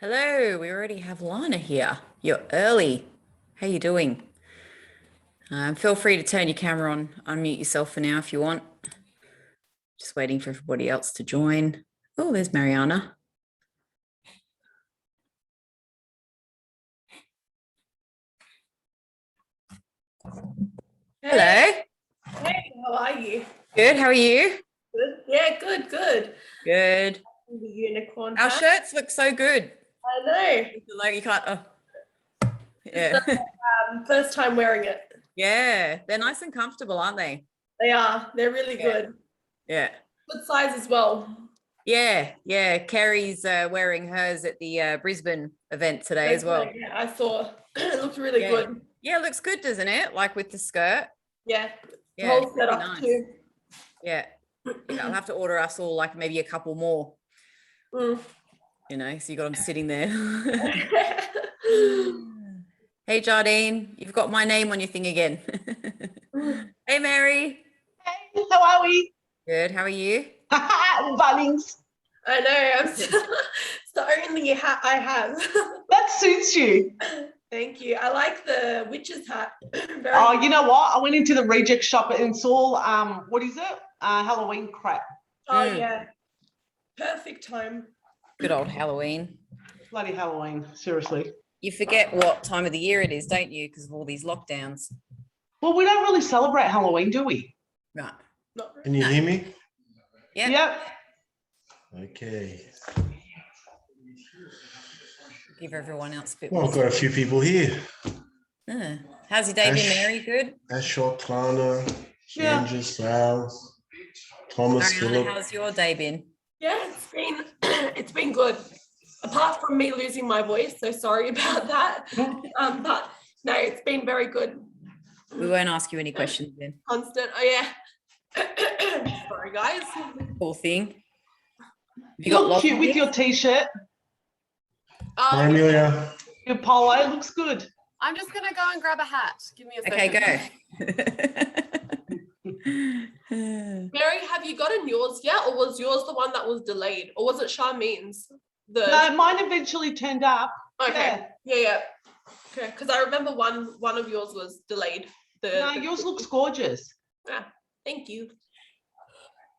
Hello, we already have Lana here. You're early. How you doing? Feel free to turn your camera on, unmute yourself for now if you want. Just waiting for everybody else to join. Oh, there's Mariana. Hello. Hey, how are you? Good. How are you? Good. Yeah, good, good. Good. The unicorn Our hat. shirts look so good. I know. Like you can't. Oh. Yeah. First time wearing it. Yeah. They're nice and comfortable, aren't they? They are. They're really good. Yeah. Good size as well. Yeah. Yeah. Kerry's wearing hers at the Brisbane event today as well. Yeah, I saw. It looked really good. Yeah, it looks good, doesn't it? Like with the skirt. Yeah. Yeah, Whole it's really setup nice. too. Yeah. Yeah, I'll have to order us all like maybe a couple more, Mm. so you got them sitting there. Hey, Jardine, you've got my name on your thing again. Hey, Mary. Hey, how are we? Good. How are you? Bunnings. I know. It's the only hat I have. That suits you. Thank you. I like the witch's hat. Oh, you know what? I went into the reject shop and saw what is it? Halloween crap. Oh yeah. Perfect time. Good old Halloween. Bloody Halloween, seriously. You forget what time of the year it is, don't you? Because of all these lockdowns. Well, we don't really celebrate Halloween, do we? Right. Not really. Can you hear me? Yeah. Yep. Okay. Give everyone else a bit Well, more. I've got a few people here. How's your day been, Ash. Mary? Good. Ashok, Klana, Yeah. Ginger, Sal, Thomas, Mariana, Philip. how's your day been? Yeah, it's been good. Apart from me losing my voice, so sorry about that. But no, it's been very good. We won't ask you any questions then. Constant. Oh yeah. Sorry, guys. Poor thing. Have You look cute with your t-shirt. Hi, Amelia. Your polo looks good. I'm just gonna go and grab a hat. Give me a second. Okay, go. Mary, have you gotten yours yet, or was yours the one that was delayed, or was it Charmaine's? No, mine eventually turned up. Okay. Yeah. Okay, because I remember one of yours was delayed. No, yours looks gorgeous. Thank you.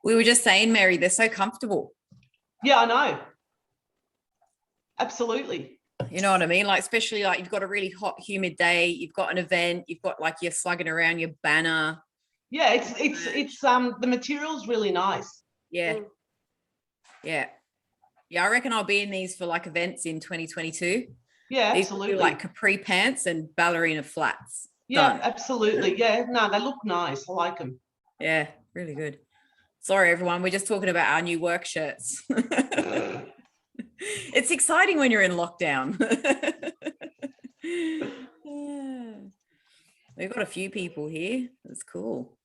We were just saying, Mary, they're so comfortable. Yeah, I know. Absolutely. You know what I mean? Like, especially like you've got a really hot, humid day, you've got an event, you've got like you're slugging around your banner. Yeah, it's the material's really nice. Yeah. Yeah. Yeah, I reckon I'll be in these for like events in 2022. Yeah, These absolutely. like capri pants and ballerina flats. Yeah, Done. absolutely. Yeah, no, they look nice. I like them. Yeah, really good. Sorry, everyone. We're just talking about our new work shirts. It's exciting when you're in lockdown. Yeah. We've got a few people here. That's cool.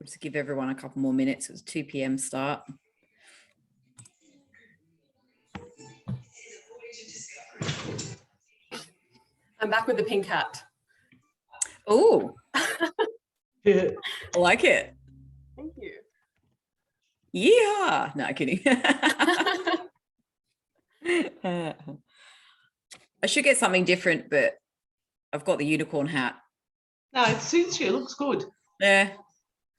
We'll just give everyone a couple more minutes. It was 2 p.m. start. I'm back with the pink hat. Oh, Yeah. I like it. Thank you. Yeah. No, kidding. I should get something different, but I've got the unicorn hat. No, it suits you. It looks good. Yeah.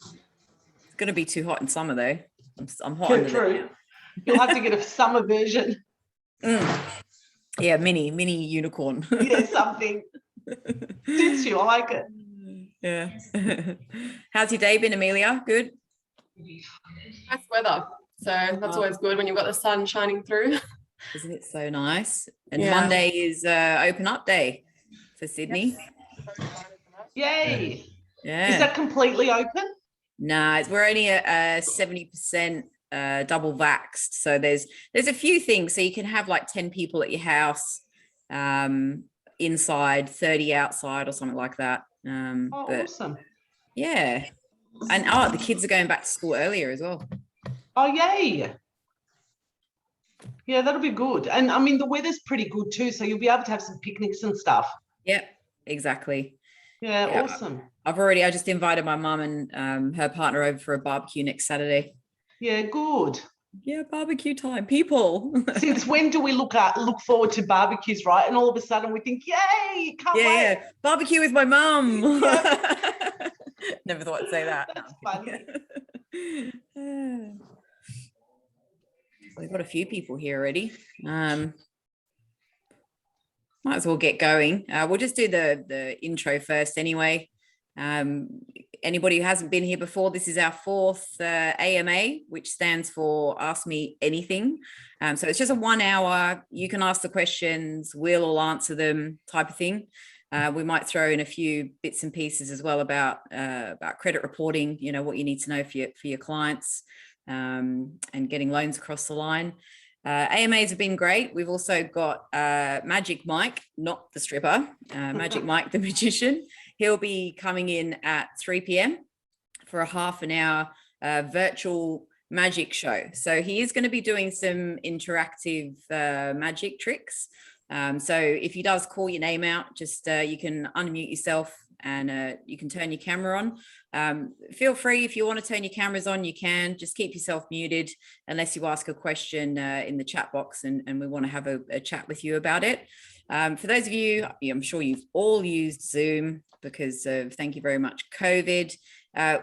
It's going to be too hot in summer, though. I'm hot. Yeah, under true. there You'll have to get a summer version. now. Yeah, mini unicorn. Yeah, something. Suits you. I like it. Yeah. How's your day been, Amelia? Good? Nice weather. So that's always good when you've got the sun shining through. Isn't it so nice? And Yeah. Monday is open up day for Sydney. Yay. Yeah. Is that completely open? Nah, we're only at 70% double vaxxed. So there's a few things. So you can have like 10 people at your house, inside, 30 outside or something like that. Oh, But awesome. yeah. And the kids are going back to school earlier as well. Oh, yay. Yeah, that'll be good. And I mean, the weather's pretty good too. So you'll be able to have some picnics and stuff. Yep, exactly. Yeah, Yeah. awesome. I just invited my mum and her partner over for a barbecue next Saturday. Yeah, good. Yeah, barbecue time, people. Since when do we look forward to barbecues, right? And all of a sudden we think, yay, can't Yeah, wait. yeah. Barbecue with my mum. Yeah. Never thought I'd say that. That's No, I'm kidding. We've got a few people here already. Might as well get going. We'll just do the intro first anyway. Anybody who hasn't been here before, this is our fourth AMA, which stands for Ask Me Anything. So it's just a 1 hour, you can ask the questions, we'll all answer them type of thing. We might throw in a few bits and pieces as well about credit reporting, you know, what you need to know for your clients, and getting loans across the line. AMAs have been great. We've also got Magic Mike, not the stripper, Magic Mike, the magician. He'll be coming in at 3 p.m. for a half an hour virtual magic show. So he is going to be doing some interactive magic tricks. So if he does call your name out, just you can unmute yourself and you can turn your camera on. Feel free, if you want to turn your cameras on, you can. Just keep yourself muted unless you ask a question in the chat box, and we want to have a chat with you about it. For those of you, I'm sure you've all used Zoom because of, thank you very much, COVID.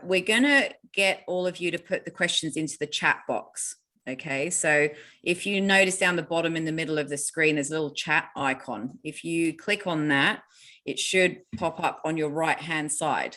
We're going to get all of you to put the questions into the chat box. Okay, so if you notice down the bottom in the middle of the screen, there's a little chat icon. If you click on that, it should pop up on your right-hand side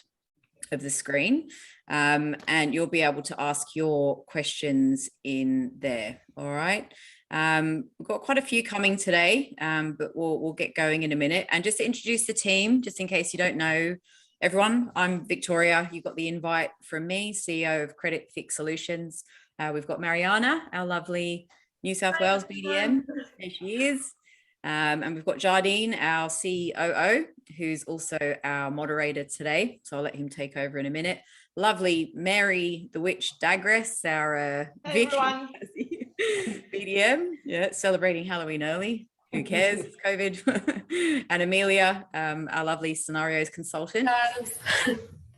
of the screen, and you'll be able to ask your questions in there. All right. We've got quite a few coming today, but we'll get going in a minute. And just to introduce the team, just in case you don't know everyone, I'm Victoria. You got the invite from me, CEO of Credit Fix Solutions. We've got Mariana, our lovely New South Wales BDM. There she is. And we've got Jardine, our COO, who's also our moderator today. So I'll let him take over in a minute. Lovely Mary the Witch Dagress, our Hey, everyone. BDM, yeah, celebrating Halloween early. Who cares? It's COVID. And Amelia, our lovely scenarios consultant.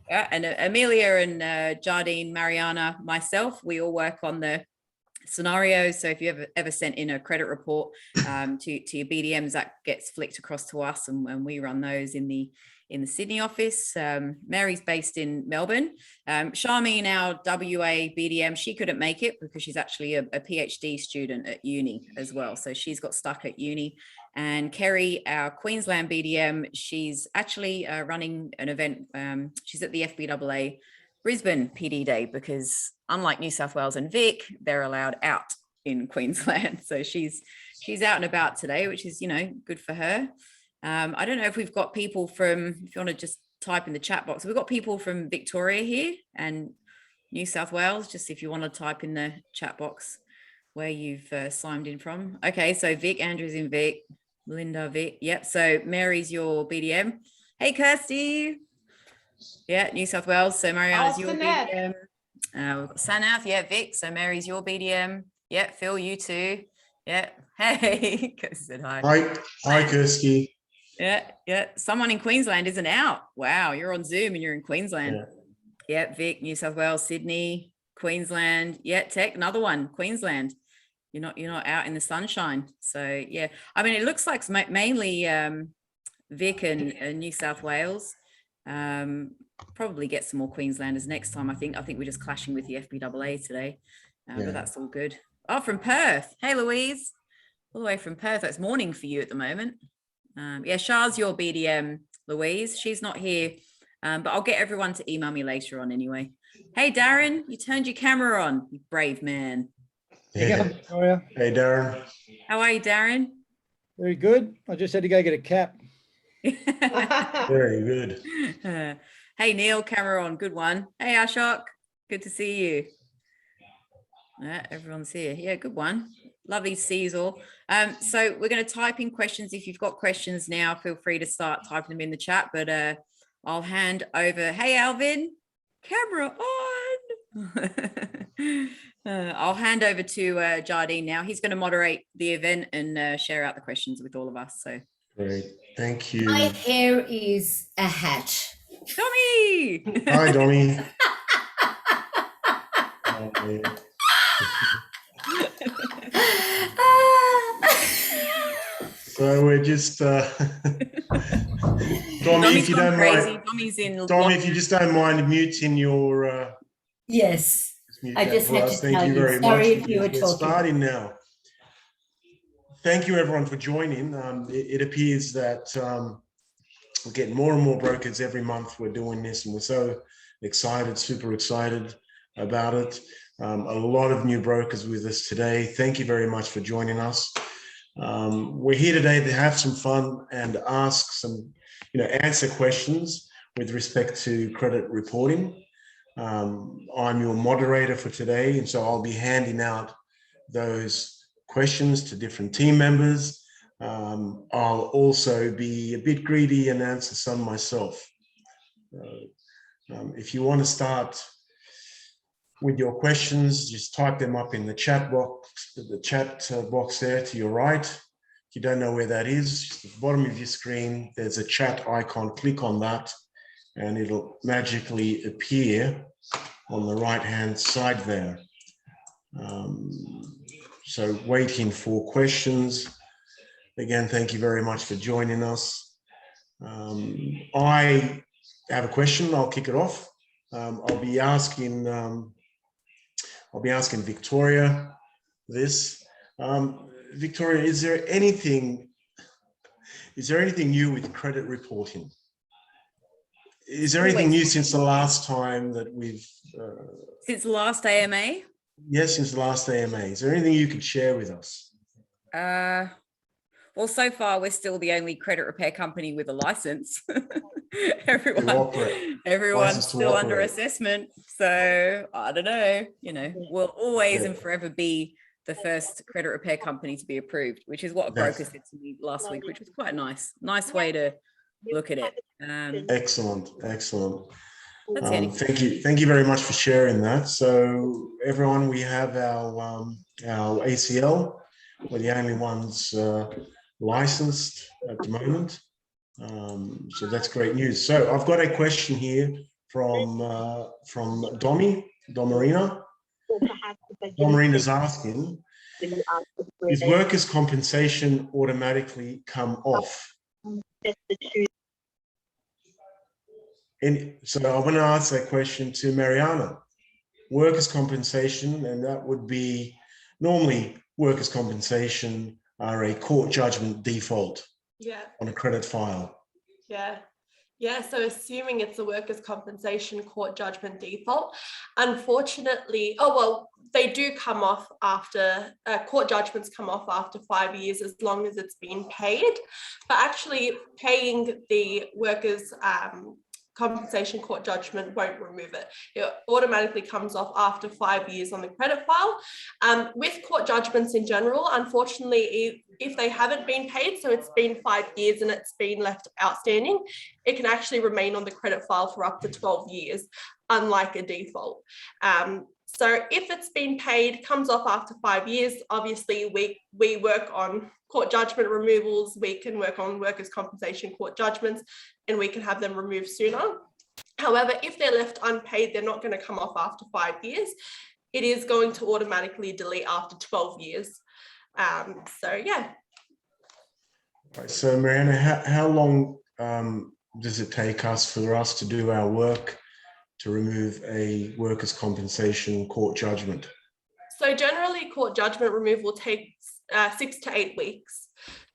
Yeah, and Amelia and Jardine, Mariana, myself, we all work on the scenarios. So if you ever sent in a credit report to your BDMs, that gets flicked across to us, and we run those in the Sydney office. Mary's based in Melbourne. Charmaine, our WA BDM, she couldn't make it because she's actually a PhD student at uni as well. So she's got stuck at uni. And Kerry, our Queensland BDM, she's actually running an event. She's at the FBAA Brisbane PD Day, because unlike New South Wales and Vic, they're allowed out in Queensland. So she's out and about today, which is, you know, good for her. I don't know if we've got people from, if you want to just type in the chat box, we've got people from Victoria here and New South Wales, just if you want to type in the chat box where you've signed in from. Okay, so Vic, Andrew's in Vic, Linda, Vic. Yep, so Mary's your BDM. Hey, Kirsty. Yeah, New South Wales. So Mariana's your BDM. We've got Sanath. Yeah, Vic. So Mary's your BDM. Yeah, Phil, you too. Yeah. Hey, Kirsty said hi. Hi, Kirsty. Yeah. Someone in Queensland isn't out. Wow, you're on Zoom and you're in Queensland. Yeah, Vic, New South Wales, Sydney, Queensland. Yeah, Tech, another one, Queensland. You're not out in the sunshine. So yeah, I mean, it looks like mainly Vic and New South Wales. Probably get some more Queenslanders next time. I think we're just clashing with the FBAA today, but that's all good. Oh, from Perth. Hey, Louise, all the way from Perth. It's morning for you at the moment. Yeah, Shah's your BDM, Louise. She's not here, but I'll get everyone to email me later on anyway. Hey, Darren, you turned your camera on, you brave man. Yeah. Victoria. Hey, Darren. How are you, Darren? Very good. I just had to go get a cap. Very good. Hey, Neil, camera on, good one. Hey, Ashok, good to see you. Everyone's here. Yeah, good one. Lovely to see you all. So we're going to type in questions. If you've got questions now, feel free to start typing them in the chat, but I'll hand over. Hey, Alvin, camera on. I'll hand over to Jardine now. He's going to moderate the event and share out the questions with all of us. So Great. Thank you. My hair is a hat. Tommy. Hi, Dommy. So we're just, Tommy, Tommy's if you gone don't crazy. mind, Tommy's in. Tommy, if you just don't mind muting your, Yes, just mute I that just for had us. to Thank tell you you. very Sorry much. if you were We're talking. starting now. Thank you everyone for joining. It appears that we're getting more and more brokers every month. We're doing this and we're so excited, super excited about it. A lot of new brokers with us today. Thank you very much for joining us. We're here today to have some fun and ask some, answer questions with respect to credit reporting. I'm your moderator for today, and so I'll be handing out those questions to different team members. I'll also be a bit greedy and answer some myself. If you want to start with your questions, just type them up in the chat box there to your right. If you don't know where that is, just at the bottom of your screen, there's a chat icon. Click on that and it'll magically appear on the right-hand side there. So waiting for questions. Again, thank you very much for joining us. I have a question. I'll kick it off. I'll be asking Victoria this. Victoria, is there anything new with credit reporting? Is there anything new since the last time that we've? Since the last AMA? Yes, since the last AMA. Is there anything you could share with us? Well, so far we're still the only credit repair company with a license. License Everyone's to still under operate. assessment. So I don't know, we'll always and forever be the first credit repair company to be approved, which is what a broker said to me last week, which was quite nice way to look at it. Excellent. That's it. Thank you very much for sharing that. So everyone, we have our ACL. We're the only ones licensed at the moment. So that's great news. So I've got a question here from Domarina. Domarina's asking, is workers' compensation automatically come off? And so I want to ask that question to Mariana. Workers' compensation, and that would be normally workers' compensation are a court judgment default on a credit file. So assuming it's a workers' compensation court judgment default, unfortunately, they do come off after, court judgments come off after 5 years as long as it's been paid, but actually paying the workers' compensation court judgment won't remove it. It automatically comes off after 5 years on the credit file. With court judgments in general, unfortunately, if they haven't been paid, so it's been 5 years and it's been left outstanding, it can actually remain on the credit file for up to 12 years, unlike a default. So if it's been paid, comes off after 5 years, obviously we work on court judgment removals, we can work on workers' compensation court judgments, and we can have them removed sooner. However, if they're left unpaid, they're not going to come off after 5 years. It is going to automatically delete after 12 years. So Mariana, how long does it take us for us to do our work to remove a workers' compensation court judgment? So generally court judgment removal takes 6 to 8 weeks.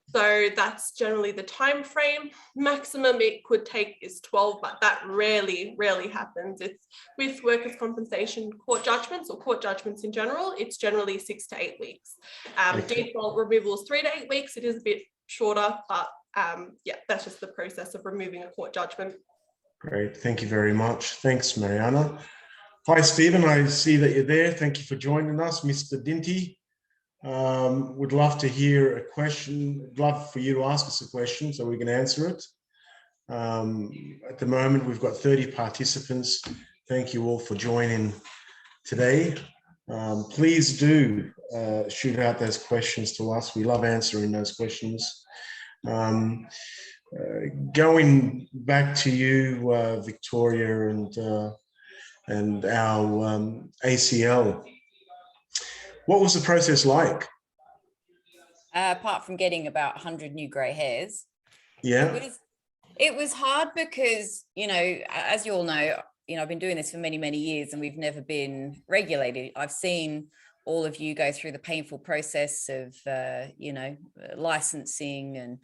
So that's generally the time frame. Maximum it could take is 12, but that rarely happens. It's with workers' compensation court judgments or court judgments in general, it's generally 6 to 8 weeks. Default removal is 3 to 8 weeks. It is a bit shorter, but that's just the process of removing a court judgment. Great, thank you very much. Thanks, Mariana. Hi, Stephen, I see that you're there. Thank you for joining us. Mr. Dinty, would love to hear a question. Love for you to ask us a question so we can answer it. At the moment, we've got 30 participants. Thank you all for joining today. Please do shoot out those questions to us. We love answering those questions. Going back to you, Victoria, and our ACL. What was the process like? Apart from getting about 100 new grey hairs, Yeah. it was hard because, you know, as you all know, I've been doing this for many, many years and we've never been regulated. I've seen all of you go through the painful process of, licensing and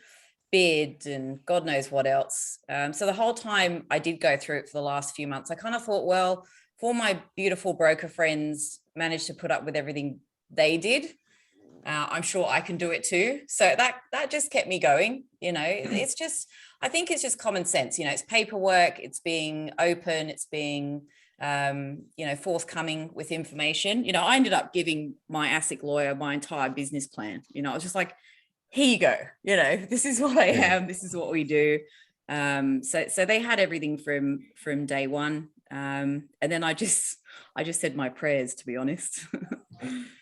bid and God knows what else. So the whole time I did go through it for the last few months, I kind of thought, well, if all my beautiful broker friends managed to put up with everything they did, I'm sure I can do it too. So that just kept me going. It's just, I think it's just common sense. It's paperwork, it's being open, it's being, forthcoming with information. I ended up giving my ASIC lawyer my entire business plan. I was just like, here you go. This is what I am. This is what we do. So they had everything from day one. And then I just said my prayers, to be honest.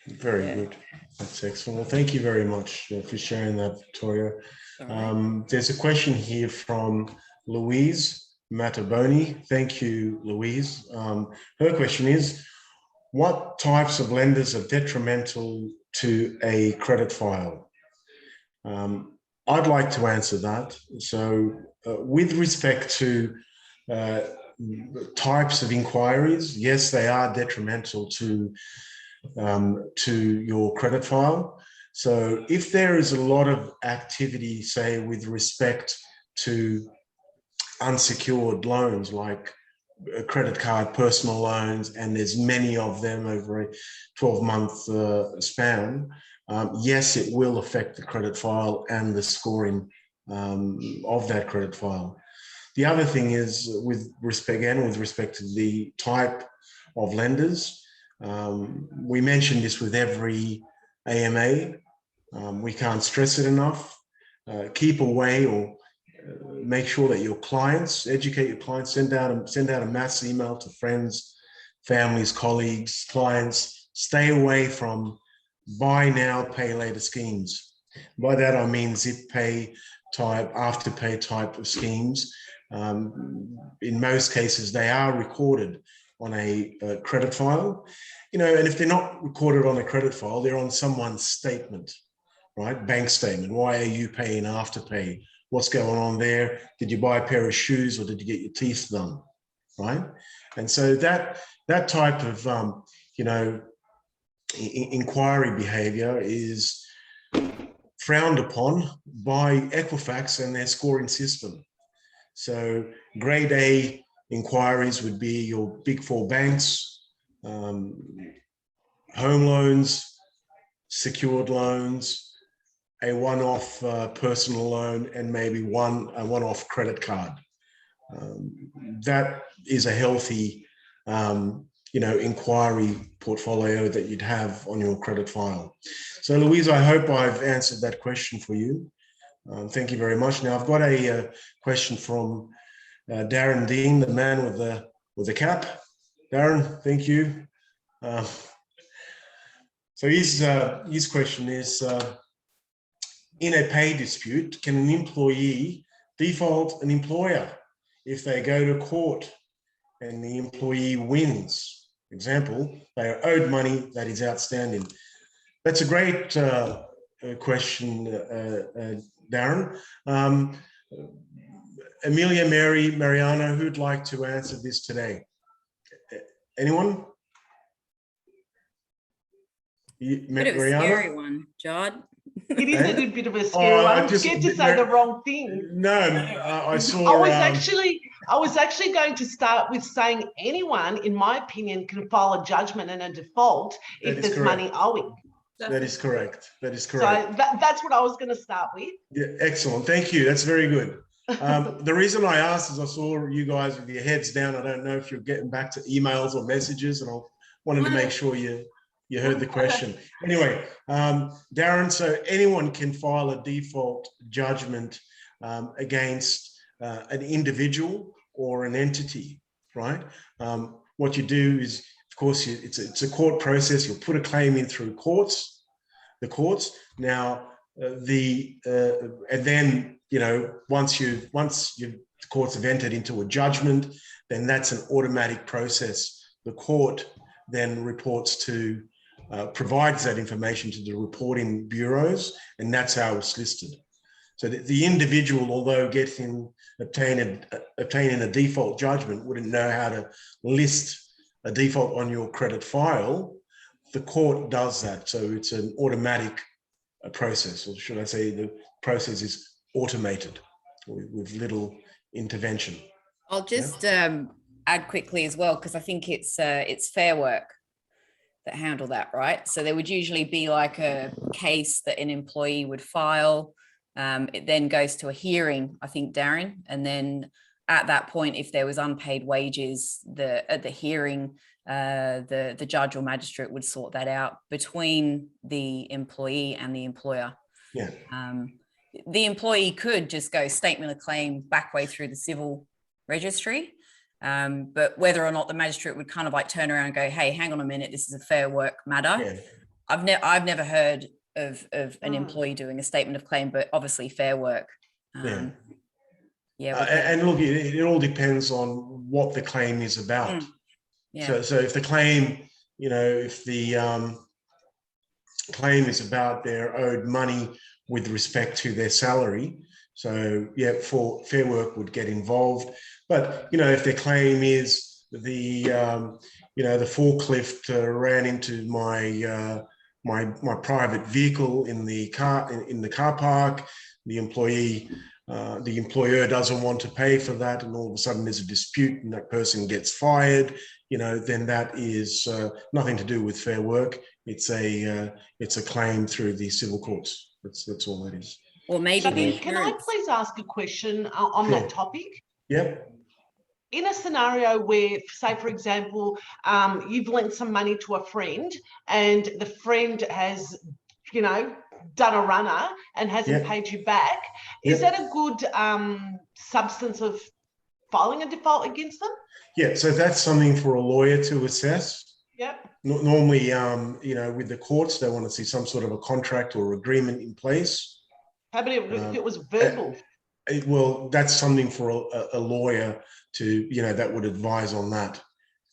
Very good. That's excellent. Well, thank you very much for sharing that, Victoria. There's a question here from Louise Mataboni. Thank you, Louise. Her question is, what types of lenders are detrimental to a credit file? I'd like to answer that. So with respect to types of inquiries, yes, they are detrimental to your credit file. So if there is a lot of activity, say, with respect to unsecured loans, like a credit card, personal loans, and there's many of them over a 12-month span, yes, it will affect the credit file and the scoring of that credit file. The other thing is with respect to the type of lenders, we mentioned this with every AMA. We can't stress it enough. Keep away or make sure that your clients, educate your clients, send out a mass email to friends, families, colleagues, clients. Stay away from buy now, pay later schemes. By that I mean zip pay type, afterpay type of schemes. In most cases, they are recorded on a credit file, and if they're not recorded on a credit file, they're on someone's statement, right? Bank statement. Why are you paying afterpay? What's going on there? Did you buy a pair of shoes or did you get your teeth done, right? And so that type of inquiry behavior is frowned upon by Equifax and their scoring system. So grade A inquiries would be your big four banks, home loans, secured loans, a one-off personal loan, and maybe a one-off credit card. That is a healthy, inquiry portfolio that you'd have on your credit file. So, Louise, I hope I've answered that question for you. Thank you very much. Now, I've got a question from Darren Dean, the man with the cap. Darren, thank you. So his question is, in a pay dispute, can an employee default an employer if they go to court and the employee wins? Example, they are owed money that is outstanding. That's a great question, Darren. Amelia, Mary, Mariano, who'd like to answer this today? Anyone? Bit of a scary one, Jod. It is a bit of a scary one. I'm scared to say the wrong thing. No, I saw. I was actually going to start with saying anyone, in my opinion, can file a judgment and a default if there's money owing. That is correct. That is So correct. that's what I was going to start with. Yeah, excellent. Thank you. That's very good. The reason I asked is I saw you guys with your heads down. I don't know if you're getting back to emails or messages, and I wanted to make sure you heard the question. Anyway, Darren, so anyone can file a default judgment against an individual or an entity, right? What you do is, of course, it's a court process. You'll put a claim in through the courts. Now, and then, once the courts have entered into a judgment, then that's an automatic process. The court then reports to provides that information to the reporting bureaus, and that's how it's listed. So the individual, although obtaining a default judgment, wouldn't know how to list a default on your credit file. The court does that. So it's an automatic process, or should I say the process is automated with little intervention. I'll just add quickly as well, because I think it's Fair Work that handle that, right? So there would usually be like a case that an employee would file. It then goes to a hearing, I think, Darren, and then at that point, if there was unpaid wages, at the hearing, the judge or magistrate would sort that out between the employee and the employer. Yeah. The employee could just go statement of claim back way through the civil registry. But whether or not the magistrate would kind of like turn around and go, hey, hang on a minute, this is a Fair Work matter. Yeah. I've never heard of an employee doing a statement of claim, but obviously Fair Work. Yeah. And look, it all depends on what the claim is about. Yeah. So if the claim, if the claim is about their owed money with respect to their salary, so yeah, for Fair Work would get involved. But if their claim is the forklift ran into my my private vehicle in the car park, the employer doesn't want to pay for that, and all of a sudden there's a dispute and that person gets fired, then that is nothing to do with Fair Work. It's a claim through the civil courts. That's all that is. Or maybe Debbie, can I please ask a question on that topic? Yep. In a scenario where, say, for example, you've lent some money to a friend and the friend has, done a runner and hasn't paid you back, is that a good substance of filing a default against them? Yeah, so that's something for a lawyer to assess. Yep. Normally, with the courts, they want to see some sort of a contract or agreement in place. How about if it was verbal? Well, that's something for a lawyer to, that would advise on that.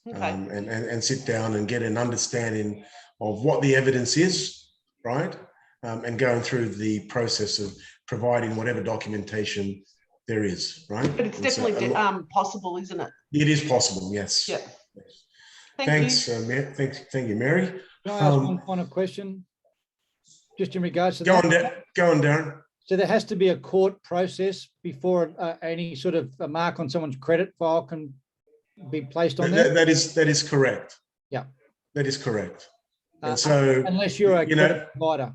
Okay. And sit down and get an understanding of what the evidence is, right? And going through the process of providing whatever documentation there is, right? But it's definitely possible, isn't it? It is possible, yes. Yeah. Yes. Thanks, Thank you, Mary. Can I ask one final question? Just in regards to Go that? on, Darren. So there has to be a court process before any sort of a mark on someone's credit file can be placed on there? That is correct. Yeah. That is correct. And so unless you're a credit provider.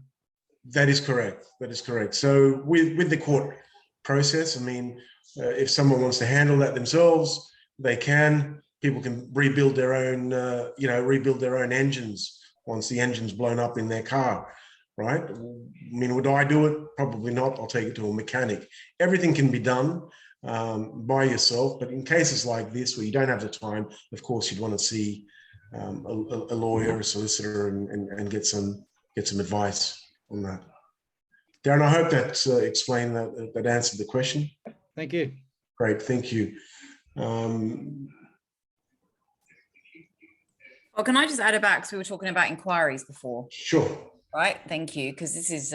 That is correct. That is correct. So with the court process, I mean, if someone wants to handle that themselves, they can. People can rebuild their own, rebuild their own engines once the engine's blown up in their car, right? I mean, would I do it? Probably not. I'll take it to a mechanic. Everything can be done by yourself, but in cases like this where you don't have the time, of course, you'd want to see a lawyer, a solicitor, and get some advice on that. Darren, I hope that explained that answered the question. Thank you. Great, thank you. Well, can I just add it back? Because we were talking about inquiries before. Sure. Right, thank you, because this is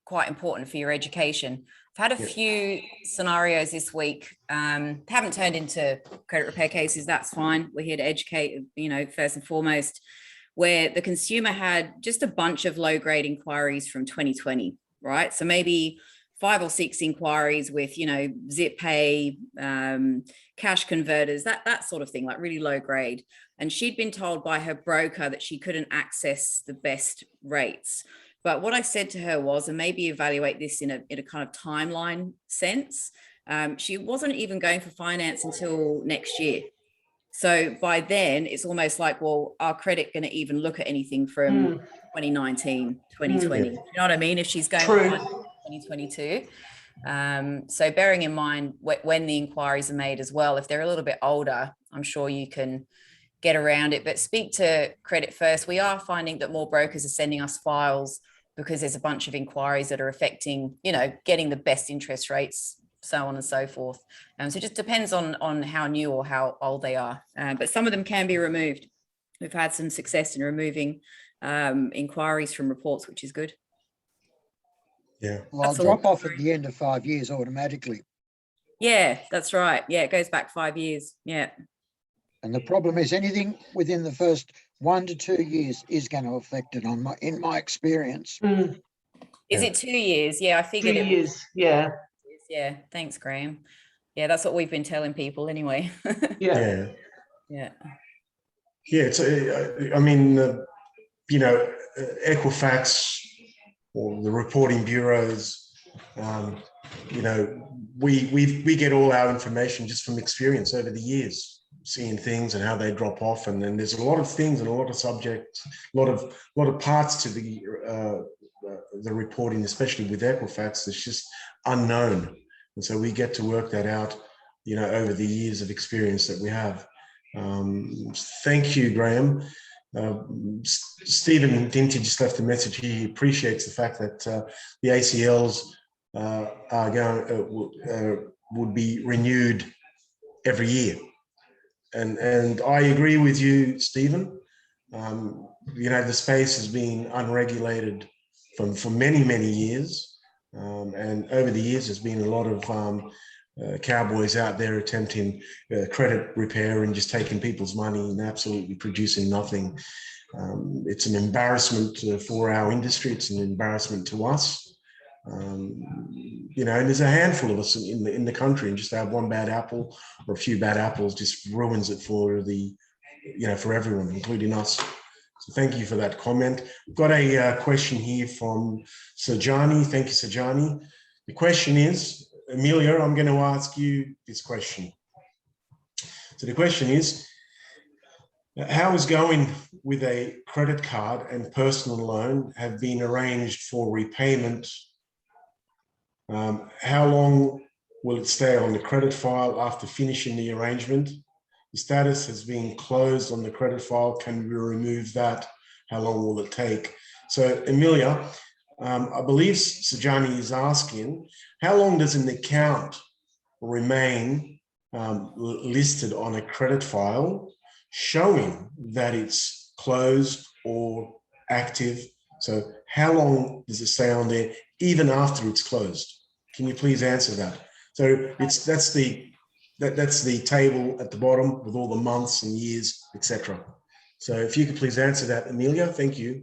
quite important for your education. I've had a few scenarios this week, haven't turned into credit repair cases, that's fine. We're here to educate, first and foremost, where the consumer had just a bunch of low-grade inquiries from 2020, right? So maybe 5 or 6 inquiries with, zip pay, cash converters, that sort of thing, like really low grade. And she'd been told by her broker that she couldn't access the best rates. But what I said to her was, and maybe evaluate this in a kind of timeline sense, she wasn't even going for finance until next year. So by then it's almost like, well, our credit going to even look at anything from 2019, 2020. You know what I mean? If she's going for 2022. So bearing in mind when the inquiries are made as well, if they're a little bit older, I'm sure you can get around it, but speak to Credit First. We are finding that more brokers are sending us files because there's a bunch of inquiries that are affecting, getting the best interest rates, so on and so forth. So it just depends on how new or how old they are, but some of them can be removed. we've had some success in removing inquiries from reports, which is good. Yeah. Well, I'll That's a drop lot. off at the end of 5 years automatically. Yeah, that's right. Yeah, it goes back 5 years. Yeah. And the problem is anything within the first 1 to 2 years is going to affect it in my experience. Mm, Is Yeah. it 2 years? Yeah, I 2 figured it was. years. Yeah. Yeah, thanks, Graham. Yeah, that's what we've been telling people anyway. Yeah. Yeah. Yeah. Yeah. It's, I mean, you know, Equifax or the reporting bureaus, you know, we get all our information just from experience over the years, seeing things and how they drop off. And then there's a lot of things and a lot of subjects, a lot of parts to the reporting, especially with Equifax, that's just unknown. And so we get to work that out, you know, over the years of experience that we have. Thank you, Graham. Stephen Dinty just left a message. He appreciates the fact that the ACLs are going would be renewed every year, and I agree with you, Stephen. You know, the space has been unregulated for many years, and over the years, there's been a lot of cowboys out there attempting credit repair and just taking people's money and absolutely producing nothing. It's an embarrassment for our industry. It's an embarrassment to us. You know, and there's a handful of us in the country, and just to have one bad apple or a few bad apples just ruins it for the, you know, for everyone, including us. So thank you for that comment. I've got a question here from Sajani. Thank you, Sajani. The question is, Amelia, I'm going to ask you this question. So the question is, how is going with a credit card and personal loan have been arranged for repayment? How long will it stay on the credit file after finishing the arrangement? The status has been closed on the credit file. Can we remove that? How long will it take? So Amelia, I believe Sajani is asking, how long does an account remain listed on a credit file showing that it's closed or active? So how long does it stay on there even after it's closed? Can you please answer that? So that's the table at the bottom with all the months and years, etc. So if you could please answer that, Amelia, thank you.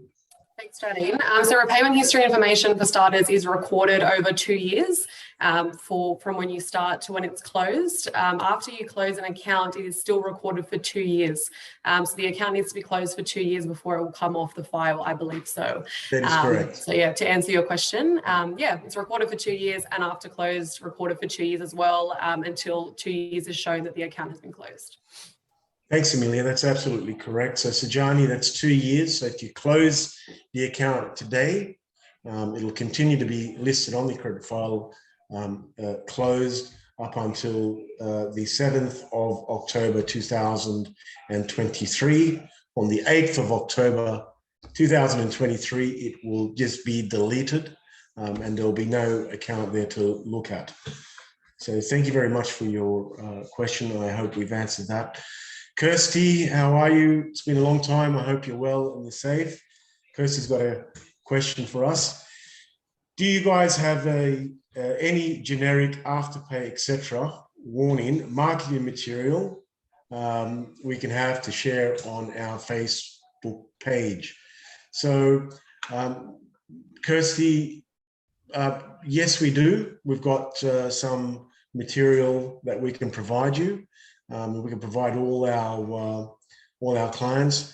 Thanks, Jardine. So repayment history information for starters is recorded over 2 years from when you start to when it's closed. After you close an account, it is still recorded for 2 years. So the account needs to be closed for 2 years before it will come off the file, I believe so. That is correct. So yeah, to answer your question, yeah, it's recorded for 2 years, and after closed, recorded for 2 years as well, until 2 years is shown that the account has been closed. Thanks, Amelia. That's absolutely correct. So Sajani, that's 2 years. So if you close the account today, it'll continue to be listed on the credit file, closed up until the 7th of October 2023. On the 8th of October 2023, it will just be deleted, and there'll be no account there to look at. So thank you very much for your question. I hope we've answered that. Kirsty, how are you? It's been a long time. I hope you're well and you're safe. Kirsty's got a question for us. Do you guys have any generic Afterpay, etc. warning marketing material we can have to share on our Facebook page? So, Kirsty, yes, we do. We've got some material that we can provide you. We can provide all our clients.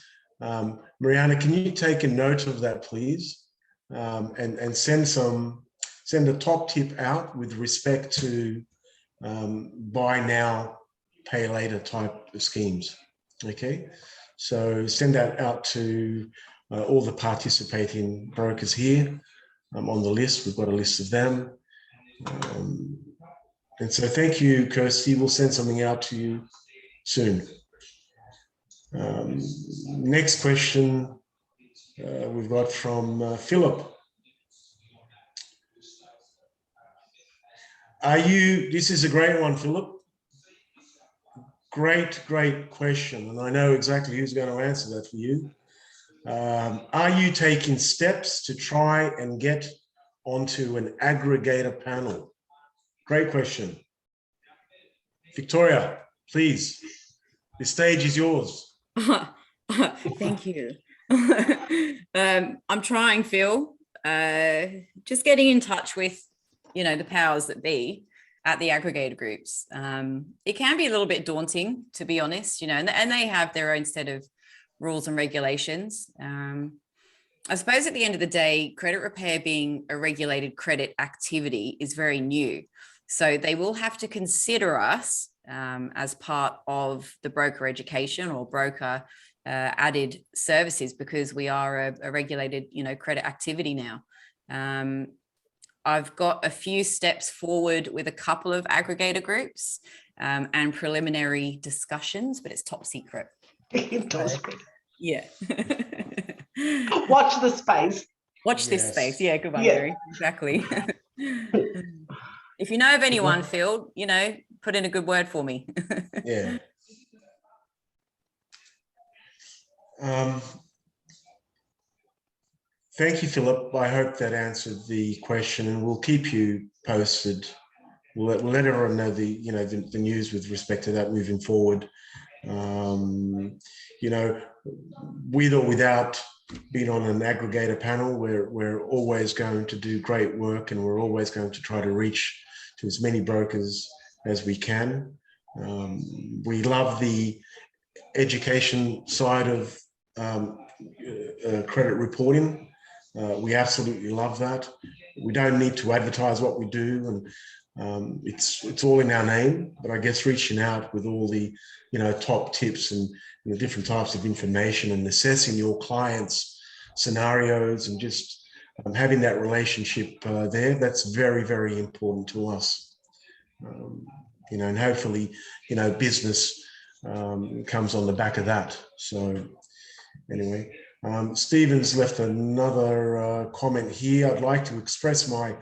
Mariana, can you take a note of that, please, and send a top tip out with respect to buy now, pay later type of schemes. Okay, so send that out to all the participating brokers here on the list. We've got a list of them. And so thank you, Kirsty. We'll send something out to you soon. Next question we've got from Philip. This is a great one, Philip. Great question. And I know exactly who's going to answer that for you. Are you taking steps to try and get onto an aggregator panel? Great question. Victoria, please, the stage is yours. Thank you. I'm trying, Phil. Just getting in touch with, the powers that be at the aggregator groups. It can be a little bit daunting, to be honest, and they have their own set of rules and regulations. I suppose at the end of the day, credit repair being a regulated credit activity is very new. So they will have to consider us as part of the broker education or broker added services, because we are a regulated, credit activity now. I've got a few steps forward with a couple of aggregator groups and preliminary discussions, but it's top secret. Top secret. Yeah. Watch the space. Watch this space. Yeah, good one, Yeah. Mary. Exactly. If you know of anyone, Phil, put in a good word for me. Yeah. Thank you, Philip. I hope that answered the question, and we'll keep you posted. We'll let everyone know the news with respect to that moving forward. With or without being on an aggregator panel, we're always going to do great work, and we're always going to try to reach to as many brokers as we can. We love the education side of credit reporting. We absolutely love that. We don't need to advertise what we do, and it's all in our name. But I guess reaching out with all the top tips and different types of information, and assessing your clients' scenarios, and just having that relationship there, that's very, very important to us. And hopefully, business comes on the back of that. So anyway, Stephen's left another comment here. I'd like to express my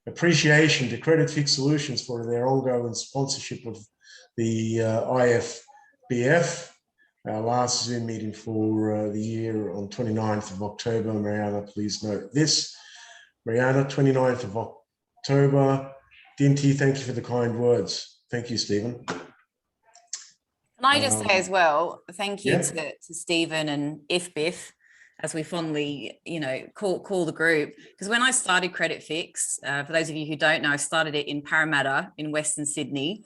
appreciation to Credit Fix Solutions for their ongoing sponsorship of the IFBF. Our last Zoom meeting for the year on 29th of October. Mariana, please note this. Mariana, 29th of October. Dinty, thank you for the kind words. Thank you, Stephen. Can I just say as well, thank you to Stephen and IFBIF, as we fondly, call the group. Because when I started Credit Fix, for those of you who don't know, I started it in Parramatta in Western Sydney.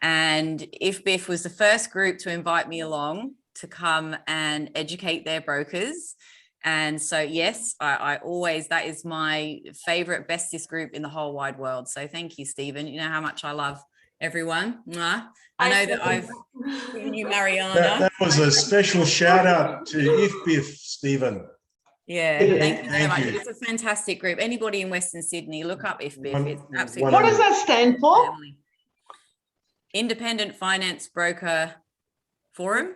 And IFBIF was the first group to invite me along to come and educate their brokers. And so, yes, I always, that is my favorite, bestest group in the whole wide world. So thank you, Stephen. You know how much I love everyone. I know that I've given you Mariana. That was a special shout out to IFBIF, Stephen. Yeah, thank you very much. It's a fantastic group. Anybody in Western Sydney, look up IFBIF. It's absolutely. What does that stand for? Family. Independent Finance Broker Forum.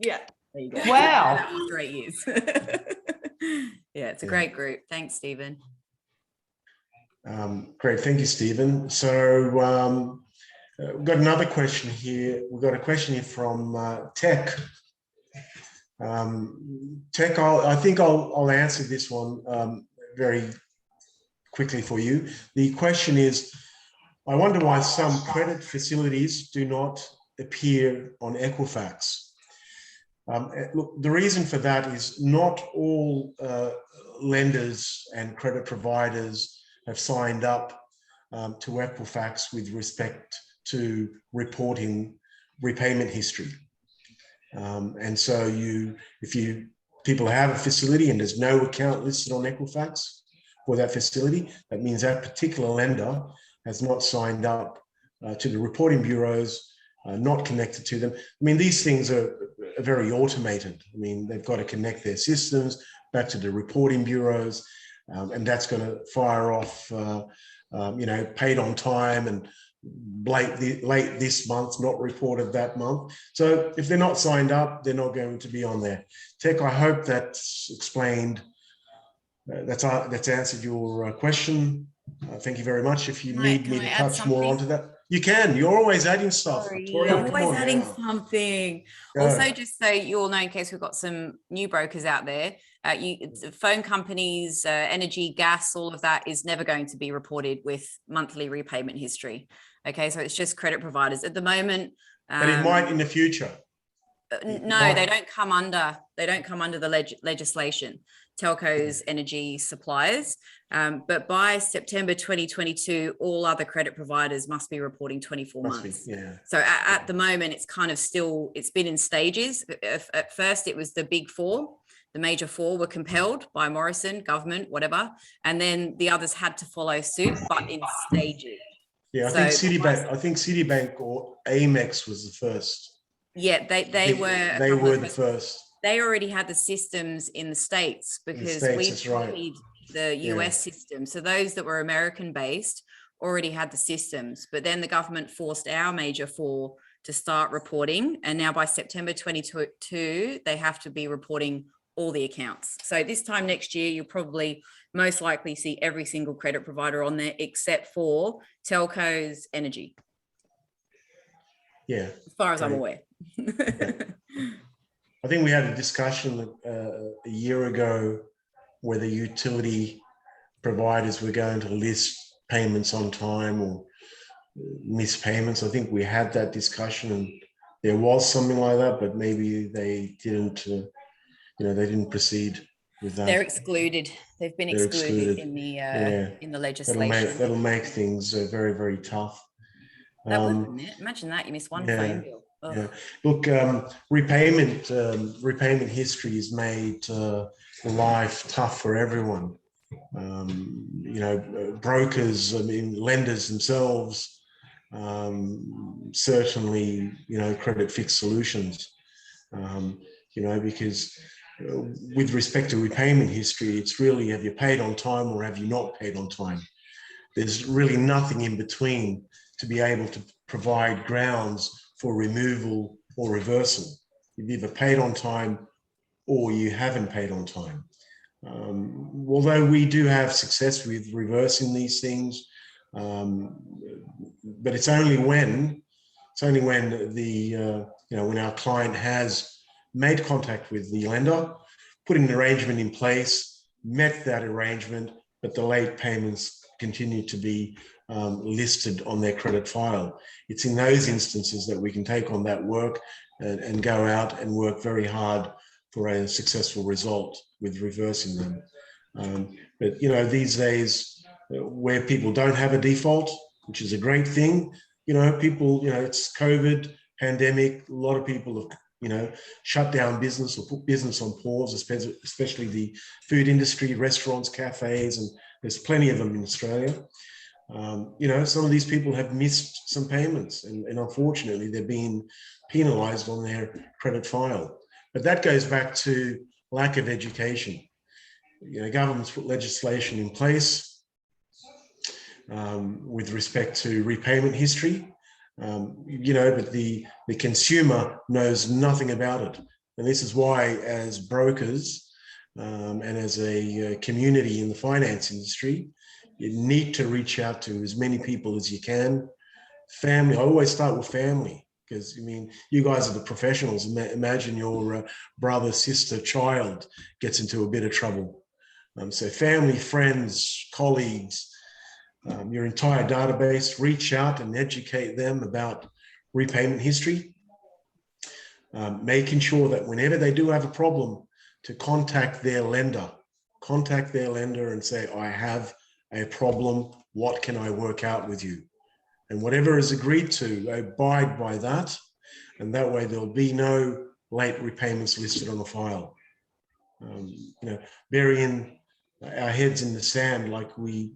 Yeah. There you go. Wow. After 8 years. Yeah, it's a great group. Thanks, Stephen. Great, thank you, Stephen. So we've got another question here. We've got a question here from Tech. Tech, I think I'll answer this one very quickly for you. The question is, I wonder why some credit facilities do not appear on Equifax. Look, the reason for that is not all lenders and credit providers have signed up to Equifax with respect to reporting repayment history. And so people have a facility and there's no account listed on Equifax for that facility, that means that particular lender has not signed up to the reporting bureaus, not connected to them. I mean, these things are very automated. I mean, they've got to connect their systems back to the reporting bureaus, and that's going to fire off, paid on time and late this month, not reported that month. So if they're not signed up, they're not going to be on there. Tech, I hope that's explained. That's answered your question. Thank you very much. If you need me to touch more onto that. You can. You're always adding stuff. Sorry, Victoria, I'm come always on adding now. something. Go. Also, just so you all know, in case we've got some new brokers out there, phone companies, energy, gas, all of that is never going to be reported with monthly repayment history. Okay, so it's just credit providers at the moment. But it might in the future. No, they don't come under. They don't come under the legislation. Telcos, energy suppliers, but by September 2022, all other credit providers must be reporting 24 months. Yeah. So at the moment, it's kind of still, it's been in stages. At first, it was the big four. The major four were compelled by Morrison, government, whatever. And then the others had to follow suit, but in stages. Yeah, I think Citibank or Amex was the first. Yeah, they were the first. They already had the systems in the States because we copied the US system. So those that were American based already had the systems, but then the government forced our major four to start reporting. And now by September 2022, they have to be reporting all the accounts. So this time next year, you'll probably most likely see every single credit provider on there except for telcos, energy. Yeah. As far as I'm aware. I think we had a discussion a year ago where the utility providers were going to list payments on time or miss payments. I think we had that discussion and there was something like that, but maybe they didn't, they didn't proceed with that. They're excluded. They've been excluded in the legislation. That'll make things very, very tough. That wouldn't it? Imagine that you miss one phone bill. Oh. Yeah. Look, repayment history has made life tough for everyone. Brokers, lenders themselves, certainly, credit fix solutions, because with respect to repayment history, it's really, have you paid on time or have you not paid on time? There's really nothing in between to be able to provide grounds for removal or reversal. You've either paid on time or you haven't paid on time. Although we do have success with reversing these things, but it's only when when our client has made contact with the lender, put an arrangement in place, met that arrangement, but the late payments continue to be listed on their credit file. It's in those instances that we can take on that work and go out and work very hard for a successful result with reversing them. But these days where people don't have a default, which is a great thing, people, it's COVID, pandemic, a lot of people have, shut down business or put business on pause, especially the food industry, restaurants, cafes, and there's plenty of them in Australia. Some of these people have missed some payments and unfortunately they're being penalized on their credit file. But that goes back to lack of education. Governments put legislation in place with respect to repayment history, but the consumer knows nothing about it. And this is why as brokers and as a community in the finance industry, you need to reach out to as many people as you can. Family, I always start with family because, you guys are the professionals. Imagine your brother, sister, child gets into a bit of trouble. So family, friends, colleagues, your entire database, reach out and educate them about repayment history, making sure that whenever they do have a problem to contact their lender and say, I have a problem, what can I work out with you? And whatever is agreed to, abide by that. And that way there'll be no late repayments listed on the file. Burying our heads in the sand like we,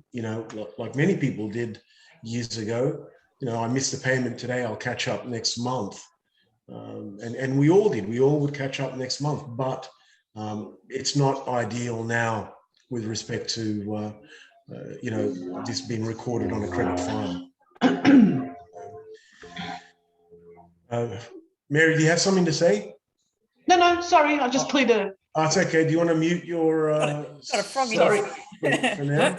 like many people did years ago. I missed the payment today, I'll catch up next month. And we all did, we all would catch up next month, but it's not ideal now with respect to this being recorded on a credit file. Mary, do you have something to say? No, sorry, I just cleared a... Oh, it's okay. Do you want to mute your... Got a frog in sorry. For now?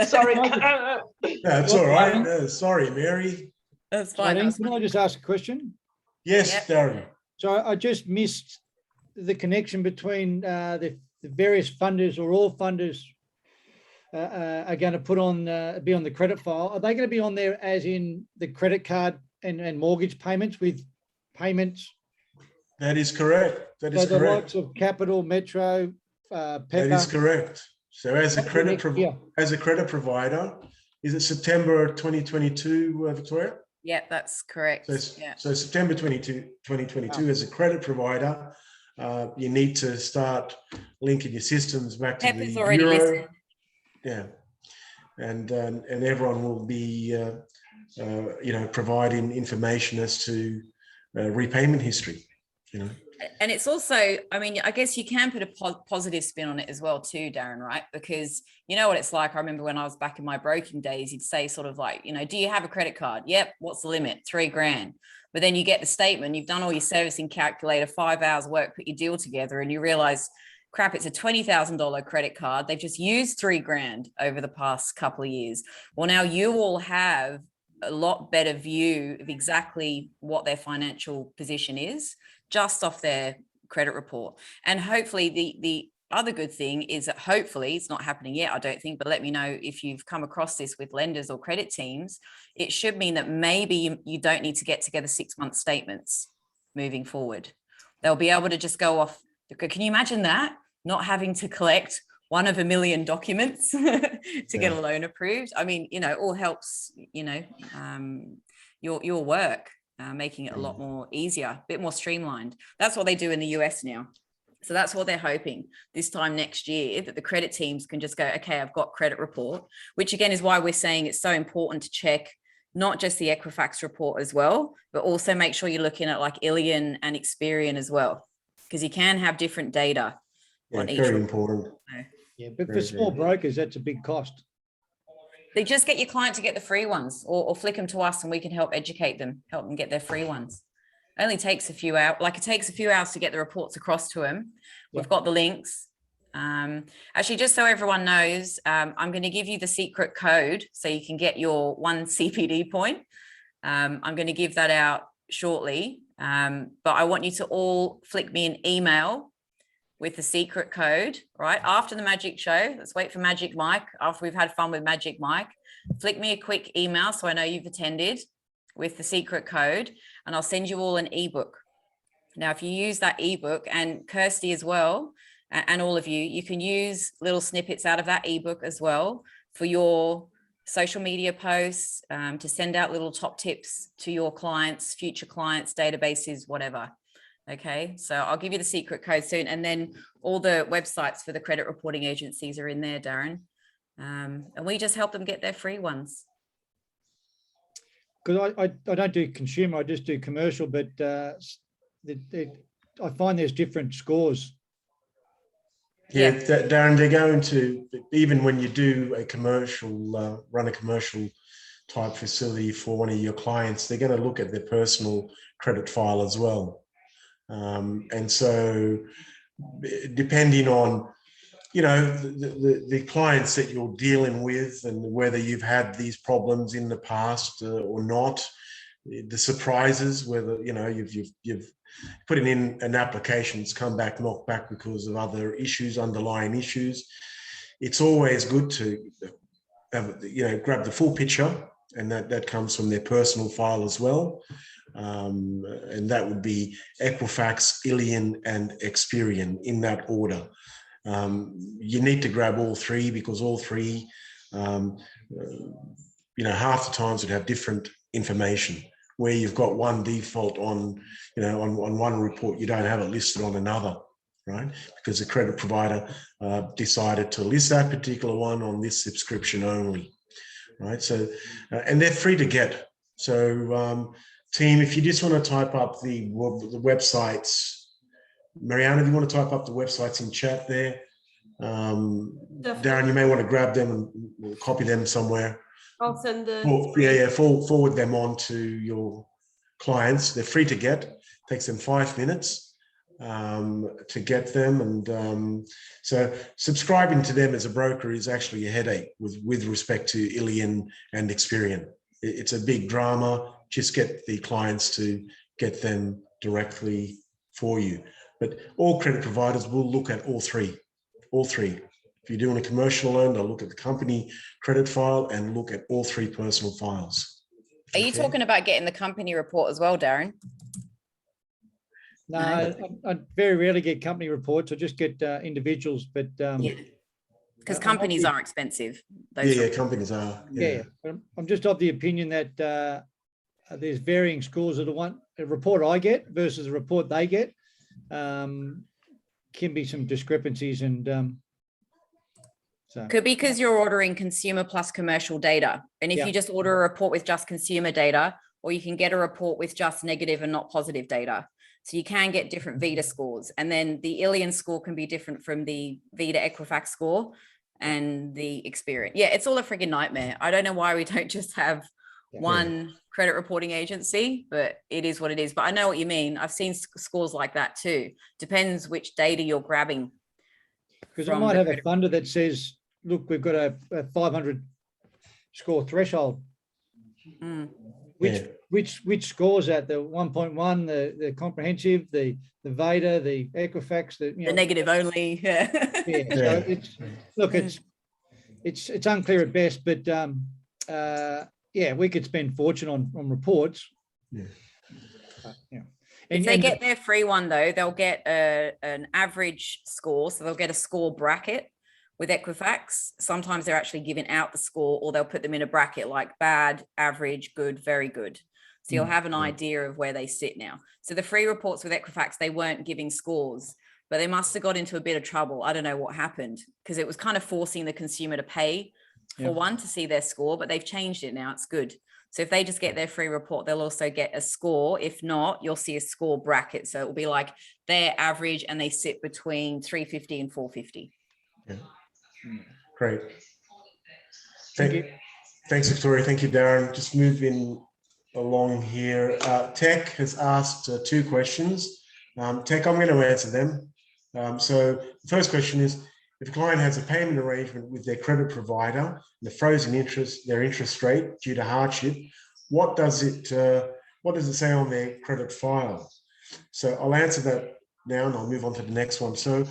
Sorry. No, it's all right. Sorry, Mary. That's fine. Eileen, can I just ask a question? Yes, Yep. Darren. So I just missed the connection between the various funders or all funders are going to put on be on the credit file. Are they going to be on there as in the credit card and mortgage payments with payments? That is correct. That So is the correct. likes of Capital, Metro, That Pepper. is correct. So as a credit Yeah. provider, is it September 2022, Victoria? Yeah, that's correct. So, Yeah. so September 2022, as a credit provider, you need to start linking your systems back to Pepper's the already bureau. listed. Yeah, and everyone will be, providing information as to repayment history. You know. And it's also, I mean, I guess you can put a positive spin on it as well too, Darren, right? Because you know what it's like. I remember when I was back in my broking days, you'd say sort of like, do you have a credit card? Yep. What's the limit? $3,000. But then you get the statement, you've done all your servicing calculator, 5 hours work, put your deal together, and you realize, crap, it's a $20,000 credit card. They've just used $3,000 over the past couple of years. Well, now you all have a lot better view of exactly what their financial position is just off their credit report. And hopefully the other good thing is that hopefully it's not happening yet, I don't think, but let me know if you've come across this with lenders or credit teams. It should mean that maybe you don't need to get together 6-month statements moving forward. They'll be able to just go off. Can you imagine that? Not having to collect one of a million documents to get a loan approved. I mean, all helps, your work. Making it a lot more easier, a bit more streamlined. That's what they do in the US now. So that's what they're hoping this time next year, that the credit teams can just go, okay, I've got credit report, which again is why we're saying it's so important to check not just the Equifax report as well, but also make sure you're looking at like Illion and Experian as well, because you can have different data on each. Very important. Yeah, but for small brokers, that's a big cost. They just get your client to get the free ones or flick them to us and we can help educate them, help them get their free ones. It only takes a few hours, it takes a few hours to get the reports across to them. We've got the links. Actually, just so everyone knows, I'm going to give you the secret code so you can get your 1 CPD point. I'm going to give that out shortly, but I want you to all flick me an email with the secret code, right? After the Magic Show, let's wait for Magic Mike. After we've had fun with Magic Mike, flick me a quick email so I know you've attended with the secret code, and I'll send you all an ebook. Now, if you use that ebook, and Kirsty as well, and all of you, you can use little snippets out of that ebook as well for your social media posts, to send out little top tips to your clients, future clients, databases, whatever. Okay, so I'll give you the secret code soon. And then all the websites for the credit reporting agencies are in there, Darren. And we just help them get their free ones. Because I don't do consumer, I just do commercial, but I find there's different scores. Yeah, Darren, they're going to, even when you do a commercial, run a commercial type facility for one of your clients, they're going to look at their personal credit file as well. And so depending on, the clients that you're dealing with and whether you've had these problems in the past or not, the surprises, whether, you've put in an application, it's come back, knocked back because of other issues, underlying issues. It's always good to have, grab the full picture, and that comes from their personal file as well. And that would be Equifax, Illion, and Experian in that order. You need to grab all three because all three, half the times would have different information. Where you've got one default on one report, you don't have it listed on another, right? Because the credit provider decided to list that particular one on this subscription only, right? So, and they're free to get. So, team, if you just want to type up the websites, Mariana, if you want to type up the websites in chat there, Darren, you may want to grab them and we'll copy them somewhere. I'll send the Forward them on to your clients. They're free to get. Takes them 5 minutes to get them, and so subscribing to them as a broker is actually a headache with respect to Illion and Experian. it's a big drama. Just get the clients to get them directly for you. But all credit providers will look at all three. If you're doing a commercial loan, they'll look at the company credit file and look at all three personal files. Are you Okay? talking about getting the company report as well, Darren? No, No. I very rarely get company reports. I just get individuals, but Yeah. Because I'm of companies the- are expensive. Yeah, Those yeah, companies are. Yeah, but I'm just of the opinion that there's varying scores of the one a report I get versus a report they get. Can be some discrepancies, and so Could be because you're ordering consumer plus commercial data. And if Yeah. you just order a report with just consumer data, or you can get a report with just negative and not positive data. So you can get different Vita scores. And then the Ilion score can be different from the Vita Equifax score and the Experian. Yeah, it's all a freaking nightmare. I don't know why we don't just have Yeah. one credit reporting agency, but it is what it is. But I know what you mean. I've seen scores like that too. Depends which data you're grabbing. because I from might the have a credit- funder that says, look, we've got a 500 score threshold. Mm. Which scores that? The 1.1, the comprehensive, the Vita, the Equifax, The negative only. Yeah. Yeah, so Yeah. it's unclear at best, but yeah, we could spend fortune on reports. Yeah. Yeah. If they get their free one though, they'll get an average score. So they'll get a score bracket with Equifax. Sometimes they're actually giving out the score, or they'll put them in a bracket like bad, average, good, very good. So you'll have an idea of where they sit now. So the free reports with Equifax, they weren't giving scores, but they must have got into a bit of trouble. I don't know what happened, because it was kind of forcing the consumer to pay for Yeah. one to see their score, but they've changed it now. It's good. So if they just get their free report, they'll also get a score. If not, you'll see a score bracket. So it will be like their average, and they sit between 350 and 450. Great. Thank you. Thanks, Victoria. Thank you, Darren. Just moving along here. Tech has asked two questions. Tech, I'm going to answer them. So the first question is, if a client has a payment arrangement with their credit provider and the frozen interest, their interest rate due to hardship, what does it say on their credit file? So I'll answer that now, and I'll move on to the next one. So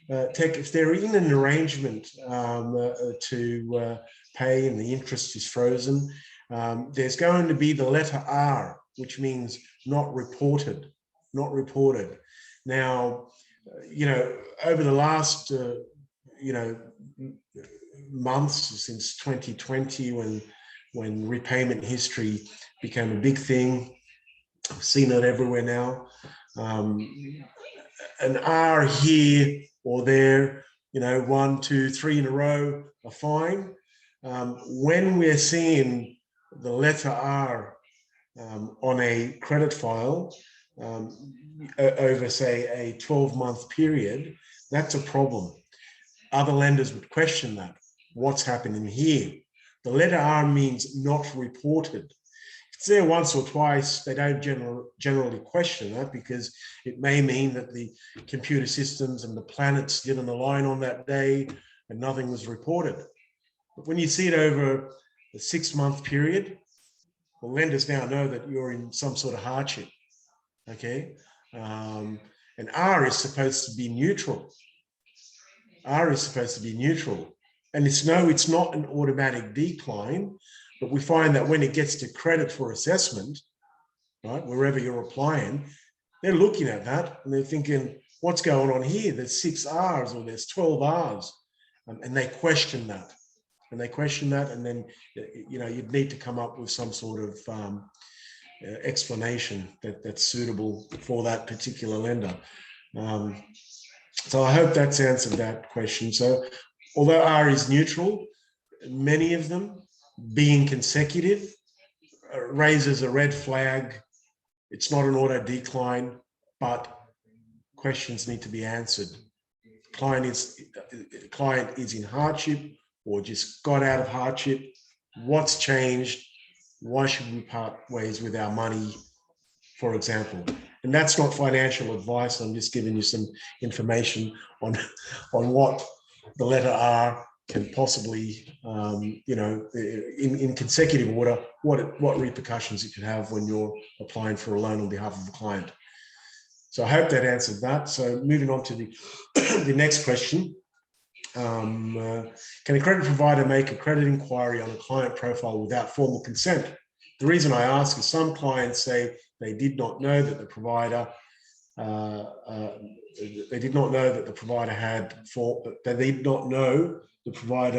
Tech, if they're in an arrangement to pay and the interest is frozen, there's going to be the letter R, which means not reported, not reported. Now, over the last, months since 2020, when repayment history became a big thing, I've seen it everywhere now. An R here or there, 1, 2, 3 in a row are fine. When we're seeing the letter R on a credit file over, say, a 12-month period, that's a problem. Other lenders would question that. What's happening here? The letter R means not reported. If it's there once or twice, they don't generally question that, because it may mean that the computer systems and the planets didn't align on that day and nothing was reported. But when you see it over a 6-month period, well, lenders now know that you're in some sort of hardship. Okay, and R is supposed to be neutral. R is supposed to be neutral, and it's not an automatic decline. But we find that when it gets to credit for assessment, right, wherever you're applying, they're looking at that and they're thinking, what's going on here? There's 6 R's or there's 12 R's, and they question that. And then you'd need to come up with some sort of explanation that's suitable for that particular lender. So I hope that's answered that question. So although R is neutral, many of them being consecutive raises a red flag. It's not an auto decline, but questions need to be answered. Client is in hardship or just got out of hardship. What's changed? Why should we part ways with our money, for example? And that's not financial advice. I'm just giving you some information on what the letter R can possibly, in consecutive order, what repercussions it could have when you're applying for a loan on behalf of a client. So I hope that answered that. So moving on to the, the next question. Can a credit provider make a credit inquiry on a client profile without formal consent? The reason I ask is some clients say they did not know that the provider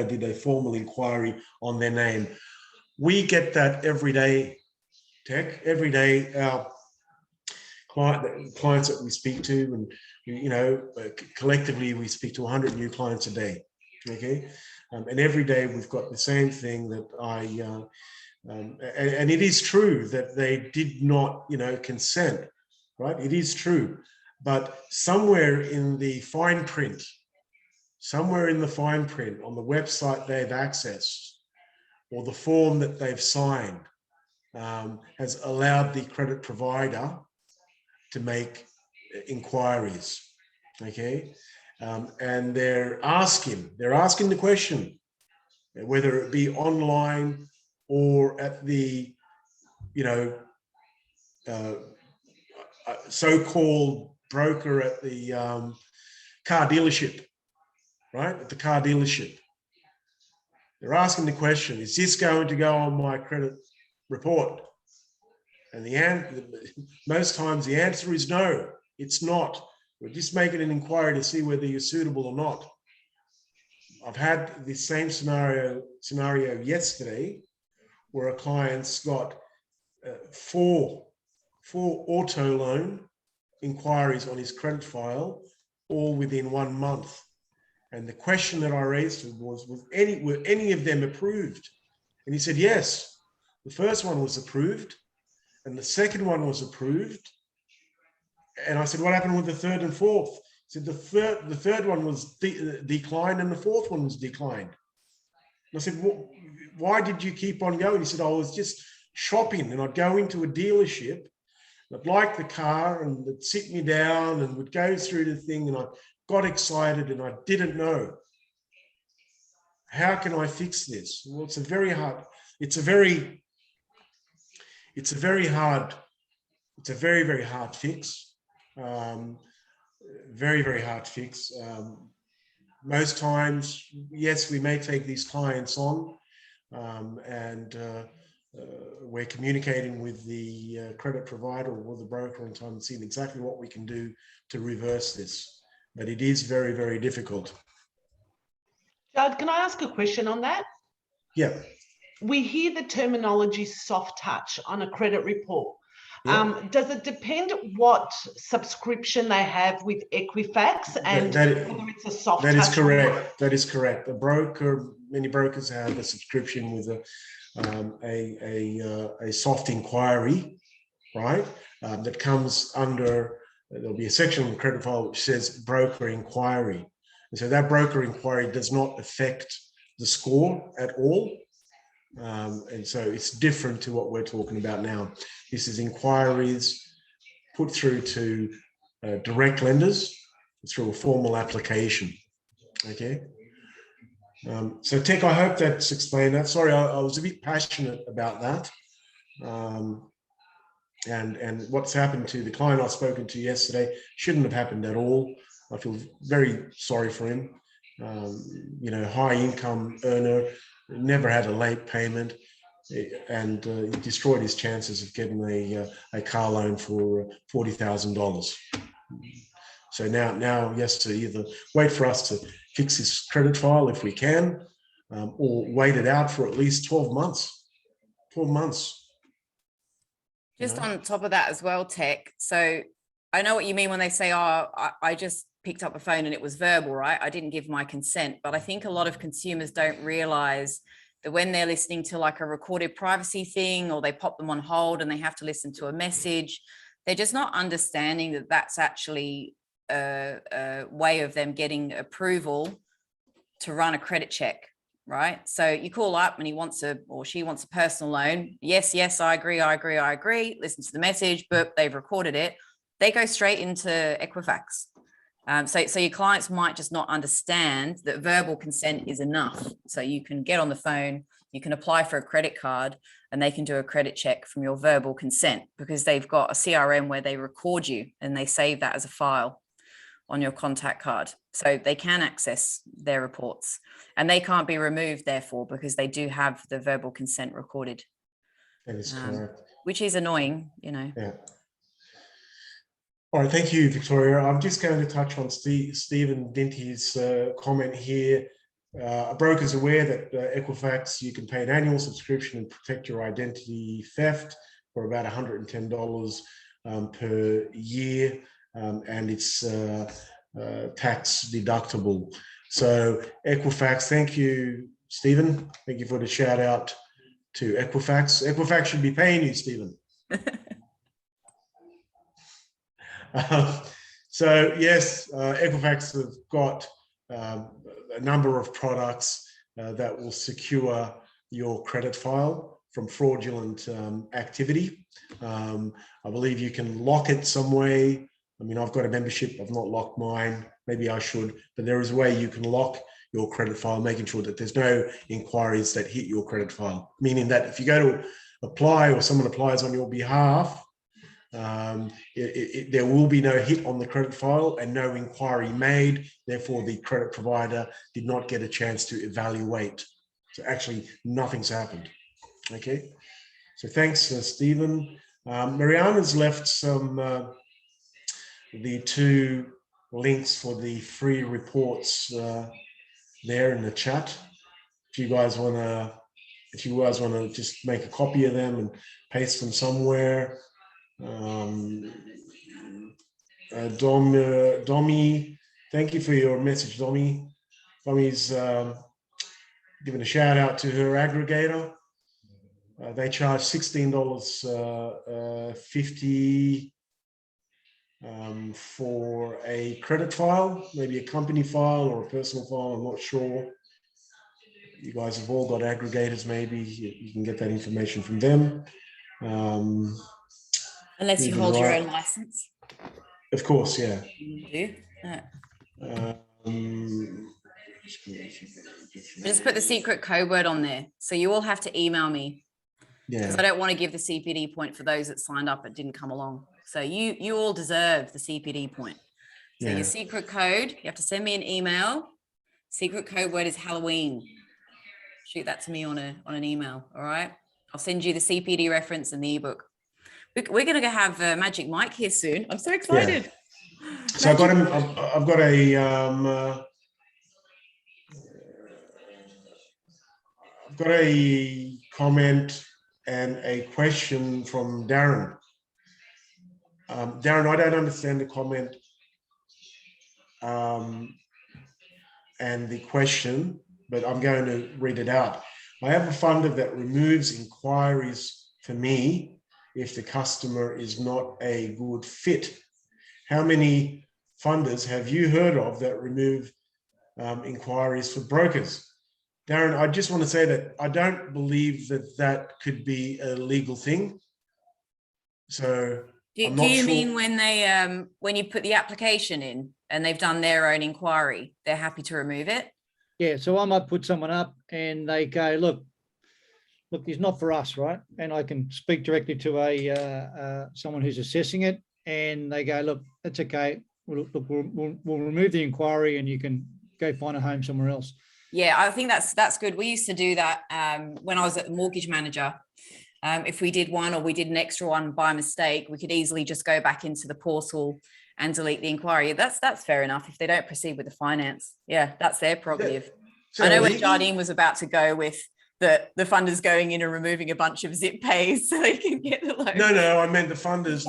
did a formal inquiry on their name. We get that every day, Tech. Every day, our clients that we speak to, and collectively we speak to 100 new clients a day. Okay, and every day we've got the same thing that and it is true that they did not, consent, right? It is true, but somewhere in the fine print on the website they've accessed or the form that they've signed has allowed the credit provider to make inquiries, okay? And they're asking the question, whether it be online or at the, so-called broker at the car dealership, right? At the car dealership. They're asking the question, is this going to go on my credit report? And most times the answer is no, it's not. We're just making an inquiry to see whether you're suitable or not. I've had the same scenario yesterday where a client's got four auto loan inquiries on his credit file, all within 1 month. And the question that I raised was, were any of them approved? And he said, yes, the first one was approved and the second one was approved. And I said, what happened with the third and fourth? He said, the third one was declined and the fourth one was declined. And I said, well, why did you keep on going? He said, I was just shopping and I'd go into a dealership, and I'd like the car and they'd sit me down and would go through the thing and I got excited and I didn't know. How can I fix this? Well, it's a very hard fix. Very hard fix. Most times, yes, we may take these clients on and we're communicating with the credit provider or the broker in time and seeing exactly what we can do to reverse this. But it is very, very difficult. Judd, can I ask a question on that? Yeah. We hear the terminology soft touch on a credit report. Yeah. Does it depend what subscription they have with Equifax and whether it's a soft touch? That is correct. That is correct. Many brokers have a subscription with a soft inquiry, right? That comes under, there'll be a section of the credit file which says broker inquiry. And so that broker inquiry does not affect the score at all. And so it's different to what we're talking about now. This is inquiries put through to direct lenders through a formal application. Okay. So Tech, I hope that's explained that. Sorry, I was a bit passionate about that. And what's happened to the client I've spoken to yesterday shouldn't have happened at all. I feel very sorry for him. High income earner, never had a late payment, and he destroyed his chances of getting a car loan for $40,000. So now he has to either wait for us to fix his credit file if we can, or wait it out for at least 12 months. 12 months. Just on top of that as well, Tech. So I know what you mean when they say, oh, I just picked up the phone and it was verbal, right? I didn't give my consent. But I think a lot of consumers don't realize that when they're listening to like a recorded privacy thing, or they pop them on hold and they have to listen to a message, they're just not understanding that that's actually a way of them getting approval to run a credit check, right? So you call up and she wants a personal loan. Yes, I agree. Listen to the message, but they've recorded it. They go straight into Equifax. So your clients might just not understand that verbal consent is enough. So you can get on the phone, you can apply for a credit card, and they can do a credit check from your verbal consent because they've got a CRM where they record you and they save that as a file on your contact card. So they can access their reports and they can't be removed, therefore, because they do have the verbal consent recorded, That is correct. which is annoying, you know. Yeah. All right, thank you, Victoria. I'm just going to touch on Stephen Dinty's comment here. A broker is aware that Equifax, you can pay an annual subscription and protect your identity theft for about $110 per year, and it's tax deductible. So Equifax, thank you, Stephen. Thank you for the shout out to Equifax. Equifax should be paying you, Stephen. So yes, Equifax have got a number of products that will secure your credit file from fraudulent activity. I believe you can lock it some way. I mean, I've got a membership, I've not locked mine, maybe I should, but there is a way you can lock your credit file, making sure that there's no inquiries that hit your credit file, meaning that if you go to apply or someone applies on your behalf, there will be no hit on the credit file and no inquiry made. Therefore, the credit provider did not get a chance to evaluate. So actually, nothing's happened. Okay. So thanks, Stephen. Mariana's left some the 2 links for the free reports there in the chat. If you guys want to just make a copy of them and paste them somewhere. Domi, thank you for your message, Domi. Domi's giving a shout out to her aggregator. They charge $16.50 for a credit file, maybe a company file or a personal file, I'm not sure. You guys have all got aggregators, maybe you can get that information from them. Unless you hold your own license. Of course, yeah. You do. Just put the secret code word on there. So you all have to email me. Yeah. Because I don't want to give the CPD point for those that signed up but didn't come along. So you all deserve the CPD point. So your secret code, you have to send me an email. Secret code word is Halloween. Shoot that to me on an email. All right. I'll send you the CPD reference and the ebook. We're going to have Magic Mike here soon. I'm so excited. Yeah. So I've got a comment and a question from Darren. Darren, I don't understand the comment and the question, but I'm going to read it out. I have a funder that removes inquiries for me if the customer is not a good fit. How many funders have you heard of that remove inquiries for brokers? Darren, I just want to say that I don't believe that could be a legal thing. So do you mean when they when you put the application in and they've done their own inquiry, they're happy to remove it? Yeah, so I might put someone up and they go, look, it's not for us, right? And I can speak directly to someone who's assessing it, and they go, look, that's okay. We'll remove the inquiry, and you can go find a home somewhere else. Yeah, I think that's good. We used to do that when I was at the mortgage manager. If we did one or we did an extra one by mistake, we could easily just go back into the portal and delete the inquiry. That's fair enough if they don't proceed with the finance. Yeah, that's their prerogative. I know where Jardine was about to go with the funders going in and removing a bunch of zip pays so they can get the loan. No, I meant the funders,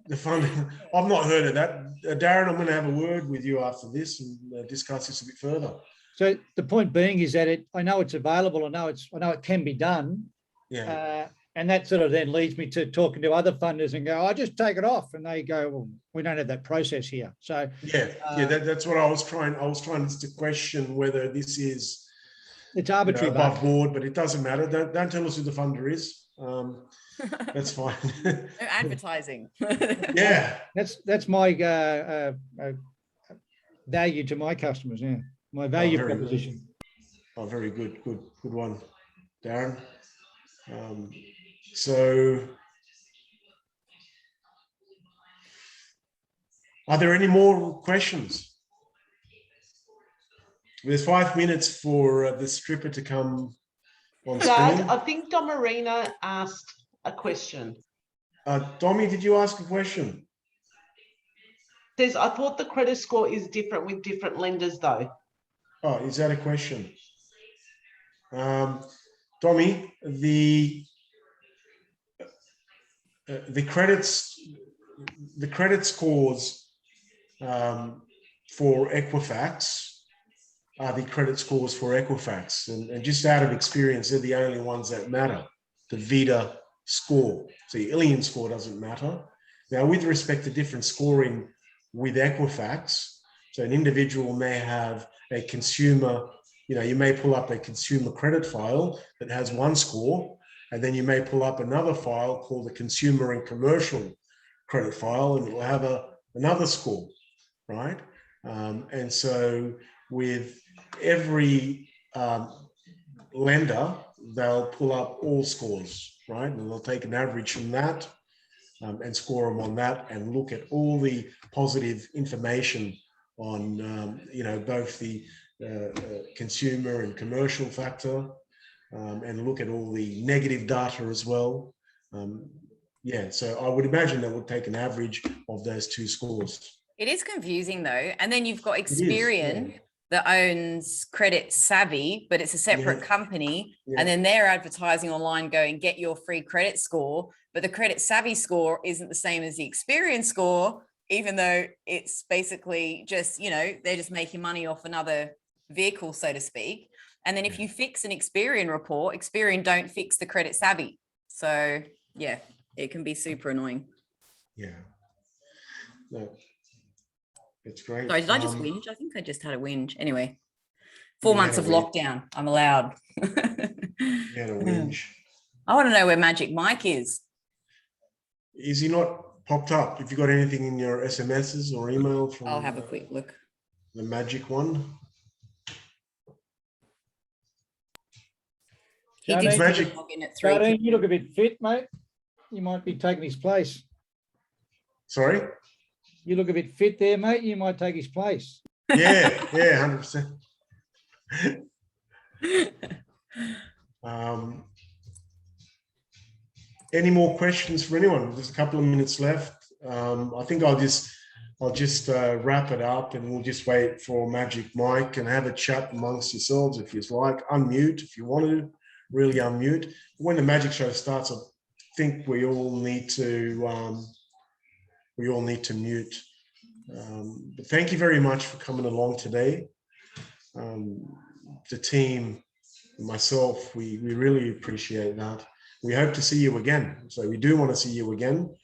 the funding. I've not heard of that. Darren, I'm going to have a word with you after this and discuss this a bit further. So the point being is that I know it's available. I know it can be done. Yeah. And that sort of then leads me to talking to other funders and go, I just take it off, and they go, well, we don't have that process here. So that's what I was trying. I was trying to question whether this is it's arbitrary, above board, but it doesn't matter. Don't tell us who the funder is. That's fine. No advertising. Yeah. That's my value to my customers. Yeah, my value very good. proposition. Oh, very good. Good one, Darren. So are there any more questions? There's 5 minutes for the stripper to come on Dad, screen. I think Domarina asked a question. Tommy, did you ask a question? Says, I thought the credit score is different with different lenders though. Oh, is that a question? Tommy, the credit scores for Equifax are the credit scores for Equifax, and just out of experience, they're the only ones that matter. The Vita score, so the Illion score doesn't matter. Now, with respect to different scoring with Equifax, so an individual may have a consumer, you may pull up a consumer credit file that has one score, and then you may pull up another file called the consumer and commercial credit file, and it will have another score, right? And so with every lender, they'll pull up all scores, right? And they'll take an average from that and score them on that, and look at all the positive information on, both the consumer and commercial factor, and look at all the negative data as well. So I would imagine that would take an average of those two scores. It is confusing though. And then you've got It is, Experian that owns Credit Savvy, but it's a separate company. Yeah. And then they're advertising online going, get your free credit score. But the Credit Savvy score isn't the same as the Experian score, even though it's basically just, they're just making money off another vehicle, so to speak. And then if you fix an Experian report, Experian don't fix the Credit Savvy. So yeah, it can be super annoying. Yeah. No, it's great. Sorry, did I just whinge? I think I just had a whinge. Anyway, 4 You months had of a whinge. lockdown. I'm allowed. You had a whinge. I want to know where Magic Mike is. Is he not popped up? If you got anything in your SMSs or email from I'll have a quick look. the Magic one? He Jardine, did Magic. log in at 3. Jardine, you look a bit fit, mate. You might be taking his place. Sorry? You look a bit fit there, mate. You might take his place. Yeah, 100%. Any more questions for anyone? There's a couple of minutes left. I think I'll just wrap it up, and we'll just wait for Magic Mike and have a chat amongst yourselves if you like. Unmute if you want to, really unmute. When the Magic Show starts, I think we all need to mute. But thank you very much for coming along today. The team, myself, we really appreciate that. We hope to see you again. So we do want to see you again.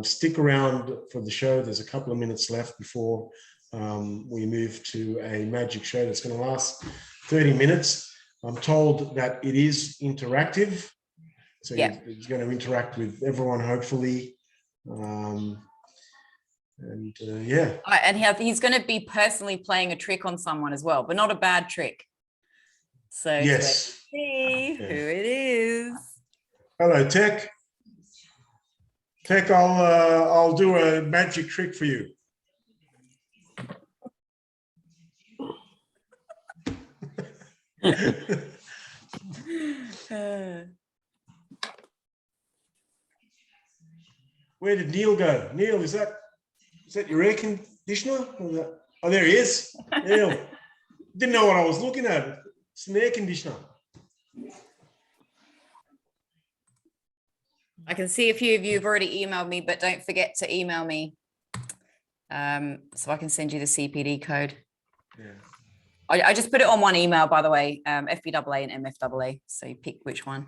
Stick around for the show. There's a couple of minutes left before we move to a Magic Show that's going to last 30 minutes. I'm told that it is interactive. So it's going to interact with everyone, hopefully. And he's going to be personally playing a trick on someone as well, but not a bad trick. So yes, let's see who it is. Hello, Tech. Tech, I'll do a magic trick for you. Where did Neil go? Neil, is that your air conditioner? Oh, there he is. Neil, didn't know what I was looking at. It's an air conditioner. I can see a few of you have already emailed me, but don't forget to email me so I can send you the CPD code. Yeah. I just put it on one email, by the way, FBAA and MFAA. So you pick which one.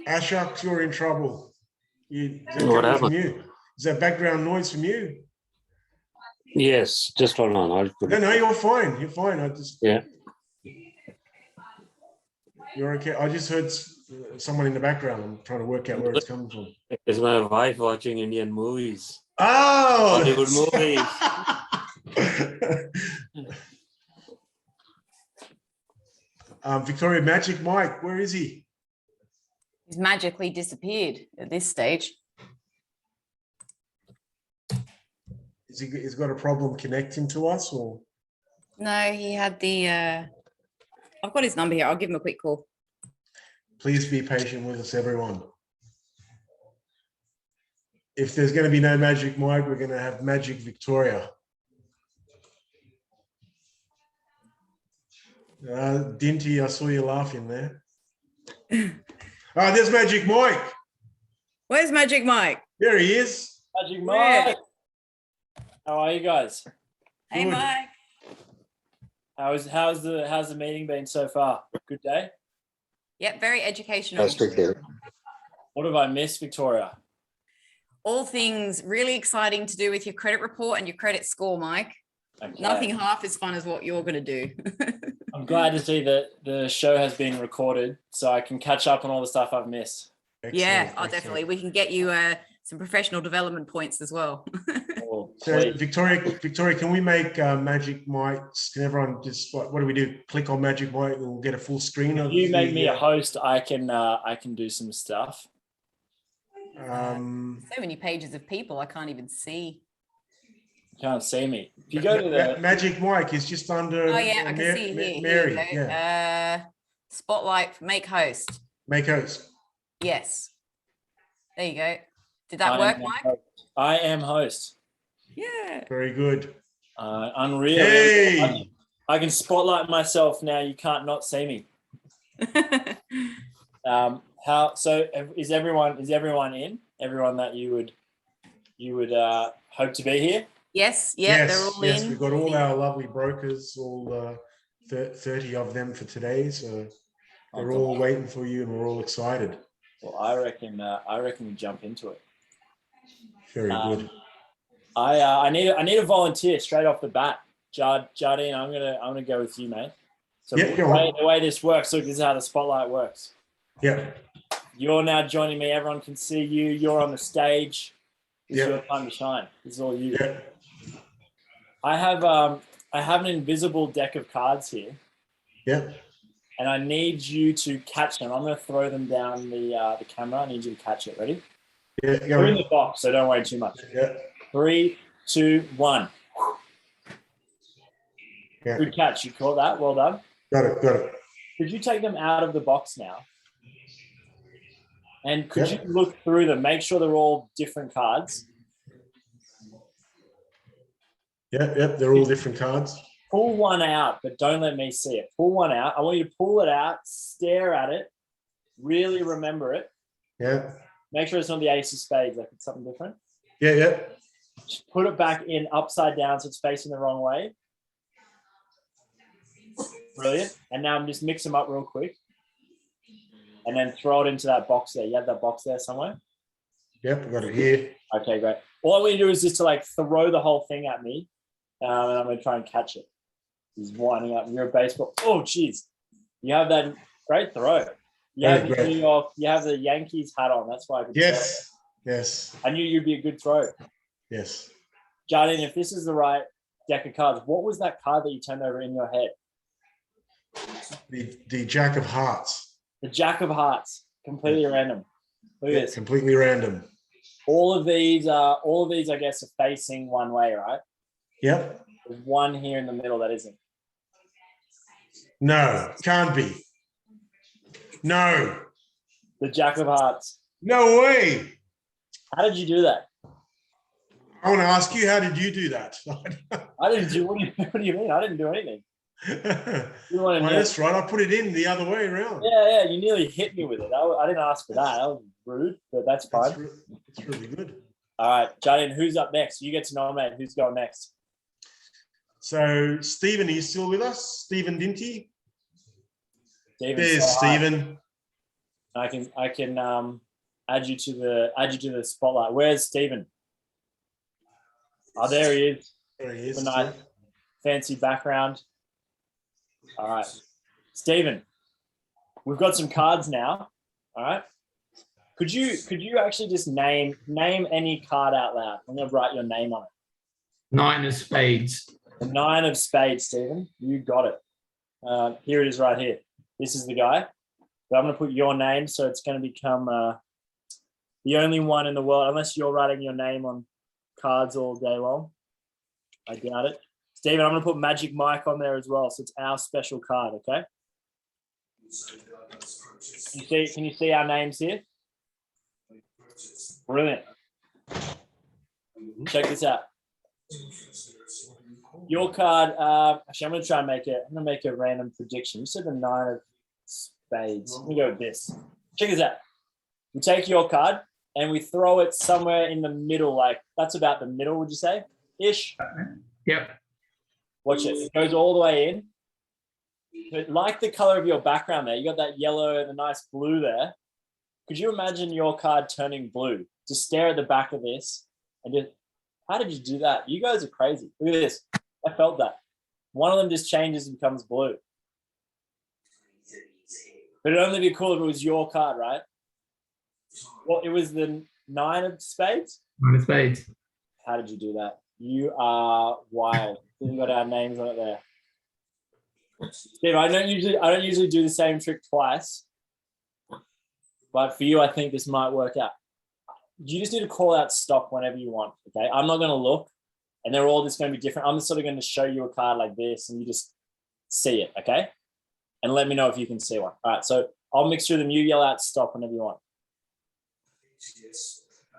Ashok, you're in trouble. Is that What coming from happened? you? Is that background noise from you? Yes, just hold on. I'll put No, it. no, you're fine. You're fine. Yeah. You're okay. I just heard someone in the background. I'm trying to work out where it's coming from. It's my wife watching Indian movies. Oh, Hollywood Victoria Magic Mike, where is he? He's magically disappeared at this stage. He's got a problem connecting to us, or? No, he had the, I've got his number here. I'll give him a quick call. Please be patient with us, everyone. If there's going to be no Magic Mike, we're going to have Magic Victoria. Dinty, I saw you laughing there. Oh, there's Magic Mike. Where's Magic Mike? There he is. Magic Where? Mike. How are you guys? Hey, Good. Mike. How's the meeting been so far? Good day. Yep, very educational. Fantastic. What have I missed, Victoria? All things really exciting to do with your credit report and your credit score, Mike. Okay. Nothing half as fun as what you're going to do. I'm glad to see that the show has been recorded so I can catch up on all the stuff I've missed. Yeah, Excellent, oh, excellent. definitely. We can get you some professional development points as well. Oh, So please. Victoria, can we make Magic Mike's? Can everyone just what do we do? Click on Magic Mike, and we'll get a full screen of. If you make me a the, host, I can do some stuff. So many pages of people, I can't even see. You can't see me. If you go to the Magic Mike is just under. Oh yeah, I can see here. Mary, Here you go. yeah. Spotlight, make host. Make host. Yes. There you go. Did that work, Mike? I am host. Yeah. Very good. Unreal. Hey. I can spotlight myself now. You can't not see me. Is everyone in? Everyone that you would hope to be here? Yes, yeah, they're all yes, in. we've got all our lovely brokers, all 30 of them for today. So they're all waiting for you, and we're all excited. Well, I reckon we jump into it. Very good. I need a volunteer straight off the bat. Jardine, I'm gonna go with you, mate. So Yeah, go on. the way this works, look, this is how the spotlight works. Yeah. You're now joining me. Everyone can see you. You're on the stage. It's Yeah. your time to shine. This is all you. Yeah. I have an invisible deck of cards here, Yeah. and I need you to catch them. I'm going to throw them down the camera. I need you to catch it. Ready? Yeah. Go They're in on. the box, so don't worry too much. Yeah. 3, 2, 1. Yeah. Good catch. You caught that. Well done. Got it. Got it. Could you take them out of the box now? And could Yeah. you look through them? Make sure they're all different cards. Yeah. Yep. They're all different cards. Pull one out, but don't let me see it. Pull one out. I want you to pull it out, stare at it, really remember it. Yeah. Make sure it's not the ace of spades, like it's something different. Yeah. Yeah. Just put it back in upside down so it's facing the wrong way. Brilliant. And now I'm just mix them up real quick. And then throw it into that box there. You have that box there somewhere? Yep. I got it here. Okay, great. All I want you to do is just to like throw the whole thing at me. And I'm going to try and catch it. He's winding up. You're a baseball. Oh, geez. You have that great throw. You have, Great. New York, you have the Yankees hat on. That's why I could Yes. Yes. tell. I knew you'd be a good throw. Yes. Jardine, if this is the right deck of cards, what was that card that you turned over in your head? The Jack of Hearts. The Jack of Hearts. Completely random. Look Yeah, at this. completely random. All of these, I guess, are facing one way, right? Yep. There's one here in the middle that isn't. No, can't be. No. The Jack of Hearts. No way. How did you do that? I want to ask you, how did you do that? I didn't do. What do you mean? I didn't do anything. You wanted Well, me- that's right. I put it in the other way around. Yeah. You nearly hit me with it. I didn't ask for that. That was rude, but that's fine. It's really good. All right, Jardine, who's up next? You get to nominate who's going next. So, Stephen, are you still with us? Stephen Dinty? Steven, There's say hi. Stephen. I can add you to the spotlight. Where's Stephen? Oh, there he is. There he is. With a nice fancy background. All right, Stephen, we've got some cards now. All right. Could you actually just name any card out loud? I'm gonna write your name on it. 9 of spades. The 9 of spades, Stephen. You got it. Here it is right here. This is the guy. But I'm going to put your name, so it's going to become the only one in the world, unless you're writing your name on cards all day long. I doubt it. Stephen, I'm going to put Magic Mike on there as well, so it's our special card, okay? Can you see our names here? Brilliant. Check this out. Your card, actually, I'm going to make a random prediction. You said the 9 of spades. Let me go with this. Check this out. We take your card and we throw it somewhere in the middle, like that's about the middle, would you say? Ish. Yep. Watch it. It goes all the way in. But like the color of your background there, you got that yellow and the nice blue there. Could you imagine your card turning blue? Just stare at the back of this and just, how did you do that? You guys are crazy. Look at this. I felt that. One of them just changes and becomes blue. But it'd only be cool if it was your card, right? Well, it was the 9 of spades? 9 of spades. How did you do that? You are wild. You've got our names on it there. Steve, I don't usually do the same trick twice. But for you, I think this might work out. You just need to call out stop whenever you want, okay? I'm not going to look, and they're all just going to be different. I'm just sort of going to show you a card like this, and you just see it, okay? And let me know if you can see one. All right, so I'll mix through them. You yell out stop whenever you want.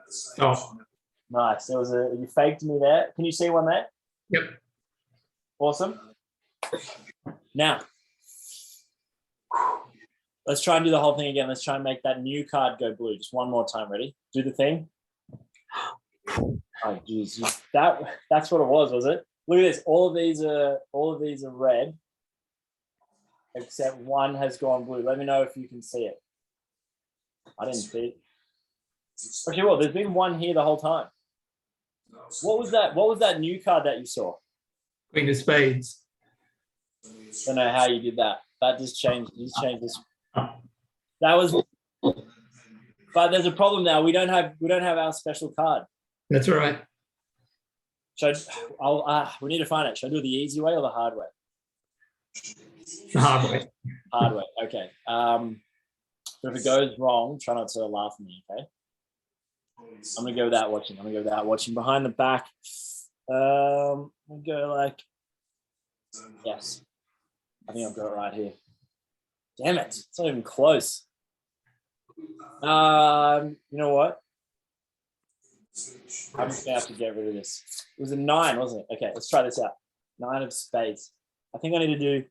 Stop. Nice. You faked me there. Can you see one there? Yep. Awesome. Now, let's try and do the whole thing again. Let's try and make that new card go blue. Just one more time. Ready? Do the thing. Oh, geez. That's what it was it? Look at this. All of these are red, except one has gone blue. Let me know if you can see it. I didn't see it. Okay, well, there's been one here the whole time. What was that? What was that new card that you saw? Queen of spades. Don't know how you did that. That just changed. You just changed this. That was. But there's a problem now. We don't have our special card. That's all right. We need to find it. Should I do it the easy way or the hard way? The hard way. Hard way. Okay. But if it goes wrong, try not to laugh at me. Okay. I'm gonna go without watching. Behind the back. I'm gonna go like. Yes. I think I've got it right here. Damn it! It's not even close. You know what? I'm just gonna have to get rid of this. It was a 9, wasn't it? Okay, let's try this out. 9 of spades. I think I need to do.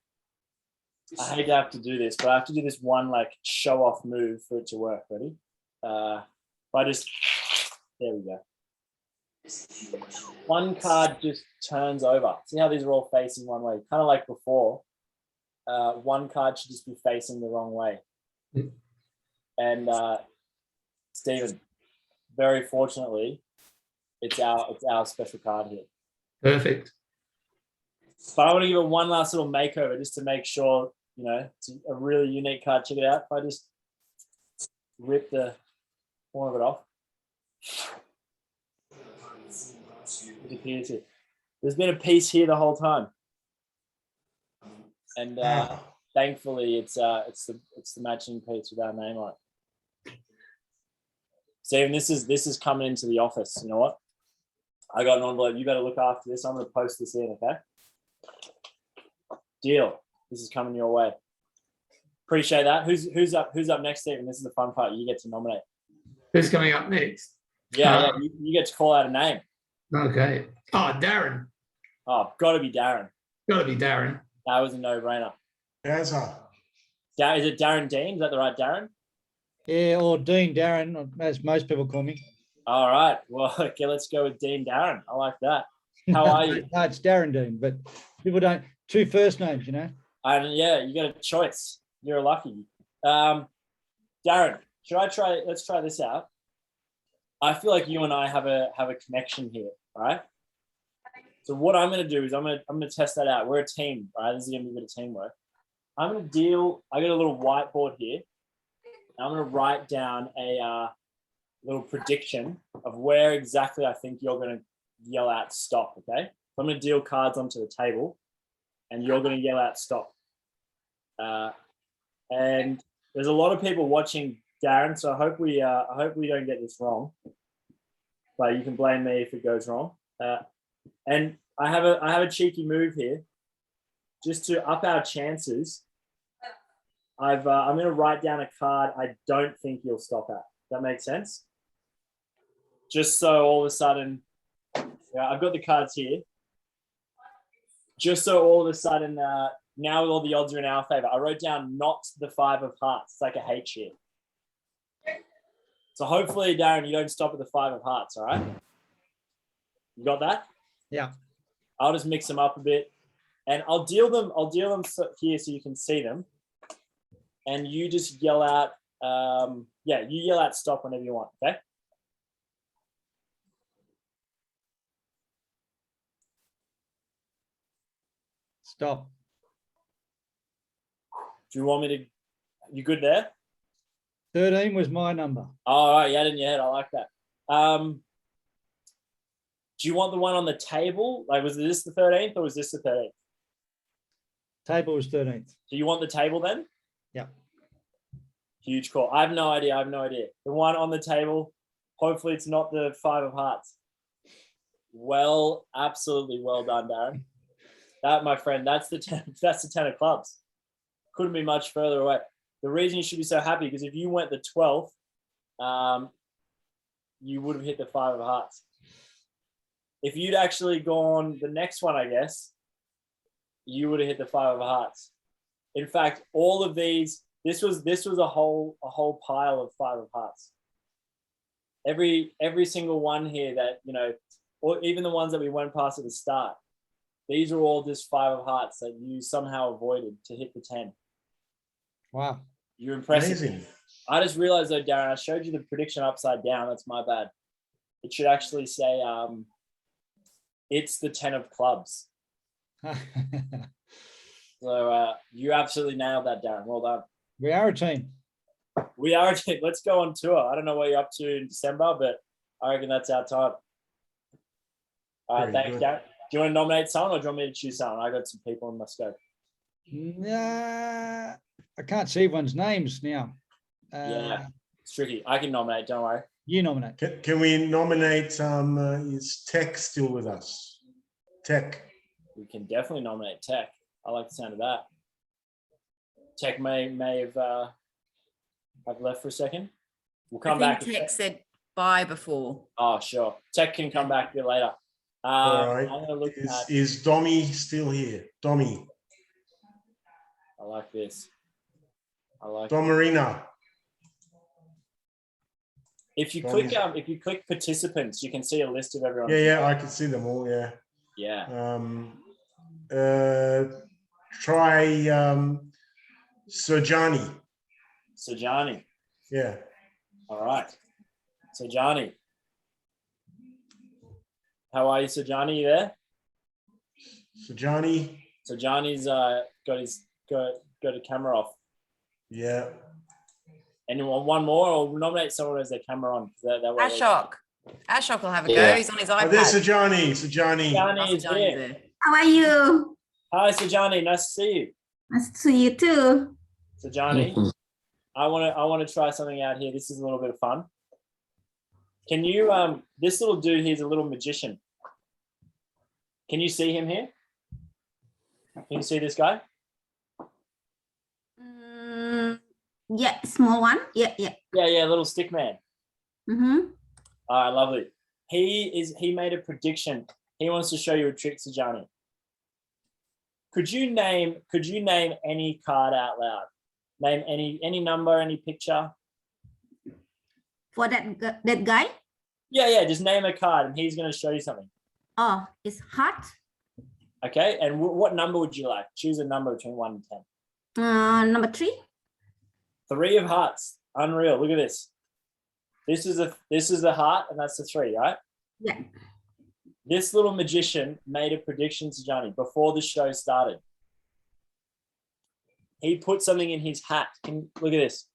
I hate to have to do this, but I have to do this one like show off move for it to work. Ready? There we go. One card just turns over. See how these are all facing one way, kind of like before. One card should just be facing the wrong way. And Stephen, very fortunately, it's our special card here. Perfect. But I want to give it one last little makeover just to make sure, it's a really unique card. Check it out. If I just rip the one of it off. It appears here. There's been a piece here the whole time. And thankfully it's the matching piece with our name on it. Stephen, this is coming into the office. You know what? I got an envelope. You better look after this. I'm going to post this in, okay? Deal. This is coming your way. Appreciate that. Who's up next, Stephen? This is the fun part. You get to nominate. Who's coming up next? Yeah, you get to call out a name. Okay. Oh, Darren. Oh, got to be Darren. Got to be Darren. That was a no-brainer. Yes, Is it Darren Dean? Is that the right Darren? Yeah, or Dean Darren, as most people call me. All right. Well, okay, let's go with Dean Darren. I like that. How are you? No, it's Darren Dean, but people don't, 2 first names, Yeah, you got a choice. You're lucky. Darren, let's try this out. I feel like you and I have a connection here, right? So what I'm going to do is I'm going to test that out. We're a team, right? This is going to be a bit of teamwork. I got a little whiteboard here. I'm going to write down a little prediction of where exactly I think you're going to yell out stop, okay? So I'm going to deal cards onto the table and you're going to yell out stop. And there's a lot of people watching, Darren, so I hope we don't get this wrong. But you can blame me if it goes wrong. And I have a cheeky move here, just to up our chances. I'm going to write down a card I don't think you'll stop at. That makes sense? Just so all of a sudden, I've got the cards here. Just so all of a sudden, now all the odds are in our favor. I wrote down not the 5 of hearts. It's like a H here. So hopefully, Darren, you don't stop at the 5 of hearts, all right? You got that? Yeah. I'll just mix them up a bit. And I'll deal them here so you can see them. And you just yell out, you yell out stop whenever you want, okay? Stop. Do you want me to, you good there? 13 was my number. Oh, all right, you had it in your head, I like that. Do you want the one on the table? Like, was this the 13th or was this the 13th? Table was 13th. Do you want the table then? Yeah. Huge call. I have no idea. The one on the table, hopefully it's not the 5 of hearts. Well, absolutely well done, Darren. That, my friend, that's the 10 of clubs. Couldn't be much further away. The reason you should be so happy, because if you went the 12th, you would have hit the 5 of hearts. If you'd actually gone the next one, I guess, you would have hit the 5 of hearts. In fact, all of these, this was a whole pile of 5 of hearts. Every single one here that, or even the ones that we went past at the start, these are all just 5 of hearts that you somehow avoided to hit the 10. Wow. You're impressive. Amazing. I just realized though, Darren, I showed you the prediction upside down. That's my bad. It should actually say, it's the 10 of clubs. So you absolutely nailed that, Darren. Well done. We are a team. We are a team. Let's go on tour. I don't know what you're up to in December, but I reckon that's our time. All right, Very thanks, good. Darren. Do you want to nominate someone or do you want me to choose someone? I got some people in my scope. Nah, I can't see everyone's names now. Yeah, it's tricky. I can nominate, don't worry. You nominate. Can we nominate, is Tech still with us? Tech. We can definitely nominate Tech. I like the sound of that. Tech may have left for a second. We'll come I back. think Tech said bye before. Oh, sure. Tech can come back a bit later. All right. I'm going to look at. Is Dommy still here? Dommy. I like this. I like. Domarina. If you click participants, you can see a list of everyone. Yeah, I can see them all. Yeah. Yeah. Try Sojani. Sojani. Yeah. All right. Sojani. How are you, Sojani? You there? Sojani. Sojani's got a camera off. Yeah. Anyone? One more, or nominate someone as their camera on. That way Ashok will have a Yeah. go. He's on his Oh, iPad. there's Sojani. Sojani. Sojani is Johnny's here. there. How are you? Hi, Sojani. Nice to see you. Nice to see you too. Sojani, I want to try something out here. This is a little bit of fun. Can you this little dude here's a little magician. Can you see him here? Can you see this guy? Yeah, small one. Yeah. Yeah, little stick man. Mm-hmm. All right, lovely. He made a prediction. He wants to show you a trick, Sojani. Could you name any card out loud? Name any number, any picture. For that guy? Yeah, just name a card and he's going to show you something. Oh, it's hot. Okay, and what number would you like? Choose a number between 1 and 10. Number 3. 3 of hearts. Unreal. Look at this. This is the heart, and that's the 3, right? Yeah. This little magician made a prediction to Johnny before the show started. He put something in his hat. Look at this.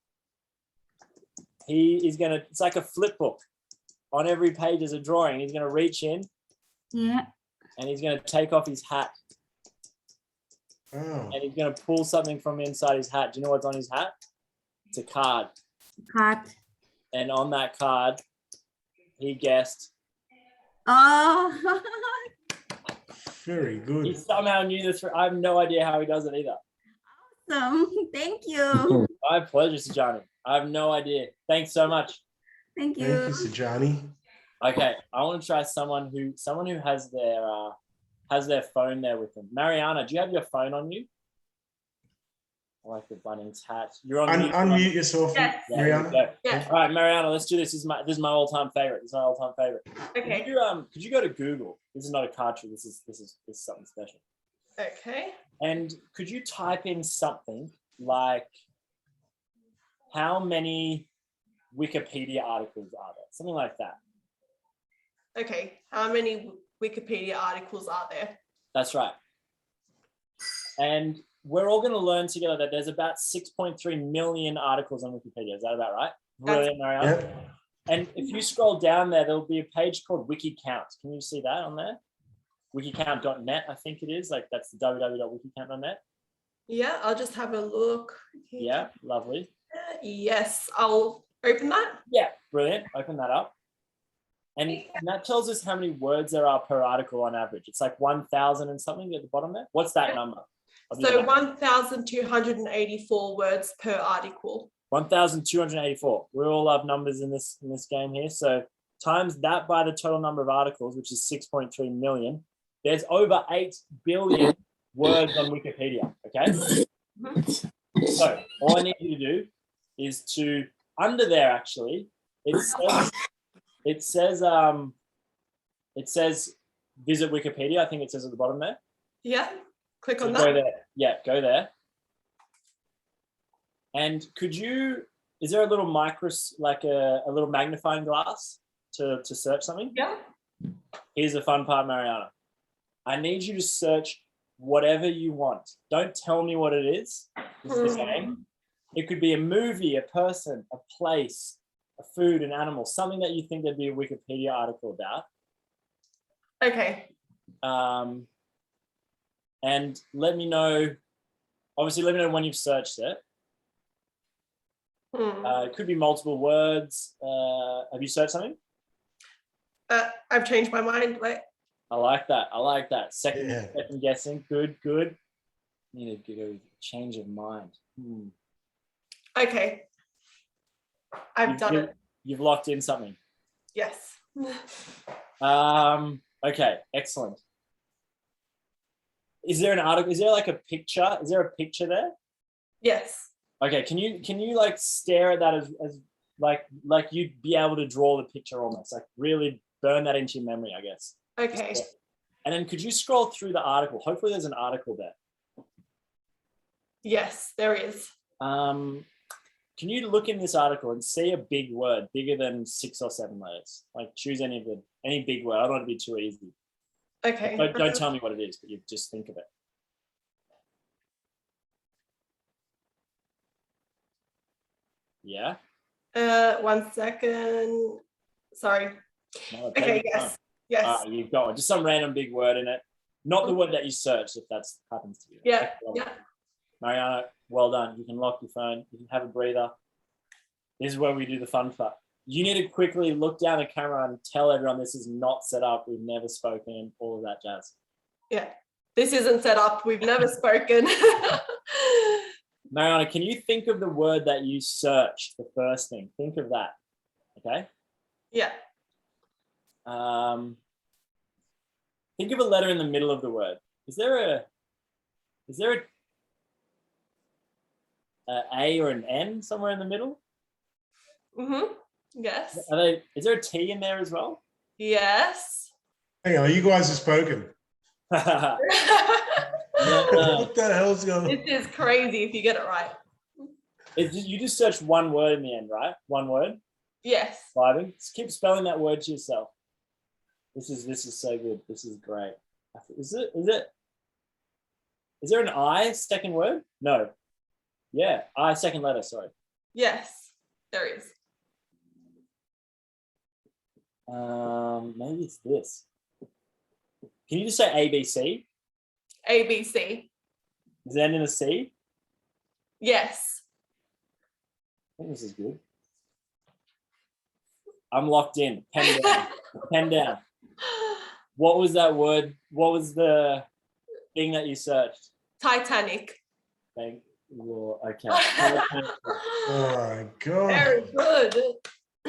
He is gonna. It's like a flip book. On every page is a drawing. He's gonna reach in. Yeah. And he's gonna take off his hat. Oh. And he's going to pull something from inside his hat. Do you know what's on his hat? It's a card. Card. And on that card, he guessed. Oh. Very He good. somehow knew the 3. I have no idea how he does it either. Awesome. Thank you. My pleasure, Sejani. I have no idea. Thanks so much. Thank Thank you, you. Sejani. Okay, I want to try someone who has their phone there with them. Mariana, do you have your phone on you? I like the Bunnings hat. You're on mute. Unmute yourself, Yes. Yeah, there you Mariana. go. Yeah. All right, Mariana, let's do this. This is my all-time favorite. Okay. Could you go to Google? This is not a cartridge. This is something special. Okay. And could you type in something like how many Wikipedia articles are there? Something like that. Okay. How many Wikipedia articles are there? That's right. And we're all going to learn together that there's about 6.3 million articles on Wikipedia. Is that about right? Brilliant, Mariana. Yep. And if you scroll down there, there'll be a page called WikiCount. Can you see that on there? Wikicount.net, I think it is. Like that's the www.wikicount.net. Yeah, I'll just have a look. Yeah, lovely. Yes, I'll open that. Yeah, brilliant. Open that up. And that tells us how many words there are per article on average. It's like 1,000 and something at the bottom there. What's that number? So 1,284 words per article. 1,284. We all love numbers in this game here. So times that by the total number of articles, which is 6.3 million. There's over 8 billion words on Wikipedia. Okay. So all I need you to do is to under there actually. It says visit Wikipedia. I think it says at the bottom there. Yeah. Click So on go that. there. Yeah, go there. And is there a little a little magnifying glass to search something? Yeah. Here's the fun part, Mariana. I need you to search whatever you want. Don't tell me what it is. This is the game. It could be a movie, a person, a place, a food, an animal, something that you think there'd be a Wikipedia article about. Okay. And let me know, obviously let me know when you've searched it. It could be multiple words. Have you searched something? I've changed my mind. Wait. I like that. Second guessing. Good. Need to go change of mind. Okay. I've done it. You've locked in something. Yes. Okay, excellent. Is there an article? Is there like a picture? Is there a picture there? Yes. Okay, can you like stare at that as like you'd be able to draw the picture almost, like really burn that into your memory, I guess. Okay. And then could you scroll through the article? Hopefully there's an article there. Yes, there is. Can you look in this article and see a big word, bigger than 6 or 7 letters? Like choose any big word. I don't want it to be too easy. Okay. Don't tell me what it is, but you just think of it. Yeah. 1 second. Sorry. No, Okay. Yes. Yes. You've got one. Just some random big word in it. Not the word that you searched, if that happens to you. Yeah. Excellent. Yeah. Mariana, well done. You can lock your phone. You can have a breather. This is where we do the fun part. You need to quickly look down the camera and tell everyone this is not set up. We've never spoken, all of that jazz. Yeah. This isn't set up. We've never spoken. Mariana, can you think of the word that you searched, the first thing? Think of that. Okay? Yeah. Think of a letter in the middle of the word. Is there a or an N somewhere in the middle? Yes. Is there a T in there as well? Yes. Hang on, you guys have spoken. No. What the hell's going on? This is crazy if you get it right. You just search one word in the end, right? One word. Yes. Vibing. Just keep spelling that word to yourself. This is so good. This is great. Is there an I second word? No. Yeah, I second letter. Sorry. Yes, there is. Maybe it's this. Can you just say ABC? ABC. Does it end in a C? Yes. I think this is good. I'm locked in. Pen down. Pen down. What was that word? What was the thing that you searched? Titanic. Thank you. Okay. Oh my God. Very good.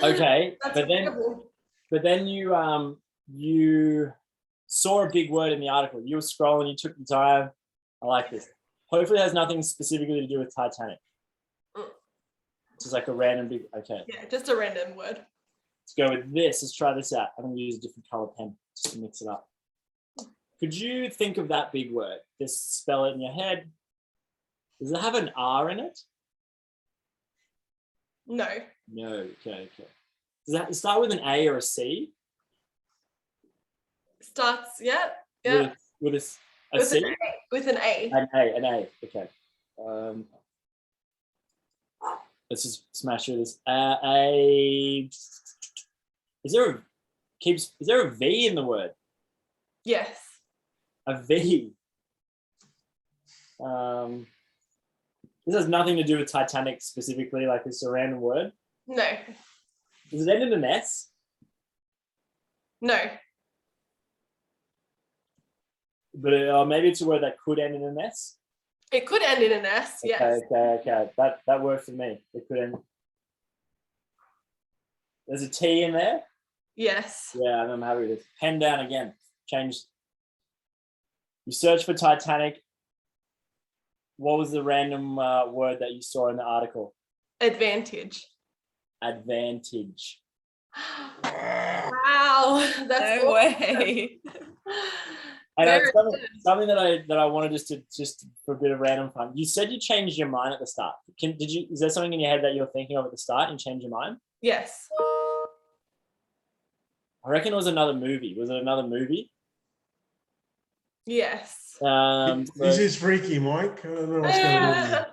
Okay, That's but then you saw a big word in the article. You were scrolling. You took the time. I like this. Hopefully, it has nothing specifically to do with Titanic. It's just like a random big. Okay. Yeah, just a random word. Let's go with this. Let's try this out. I'm going to use a different color pen just to mix it up. Could you think of that big word? Just spell it in your head. Does it have an R in it? No. No. Okay. Does that start with an A or a C? Starts, yeah. Yeah. With a With C? an A. With an A. An A. Okay. Let's just smash through this. Is there a V in the word? Yes. A V. This has nothing to do with Titanic specifically, like it's a random word. No. Does it end in an S? No. But maybe it's a word that could end in an S. It could end in an S, yes. Okay. That worked for me. It could end. There's a T in there. Yes. Yeah, I'm happy with this. Pen down again. Change. You search for Titanic. What was the random word that you saw in the article? Advantage. Advantage. Wow. That's No awesome. way. And Very something that I wanted just for a bit of random fun. You said you changed your mind at the start. Is there something in your head that you're thinking of at the start and change your mind? Yes. I reckon it was another movie. Was it another movie? Yes. This is freaky, Mike. I don't know what's going on here.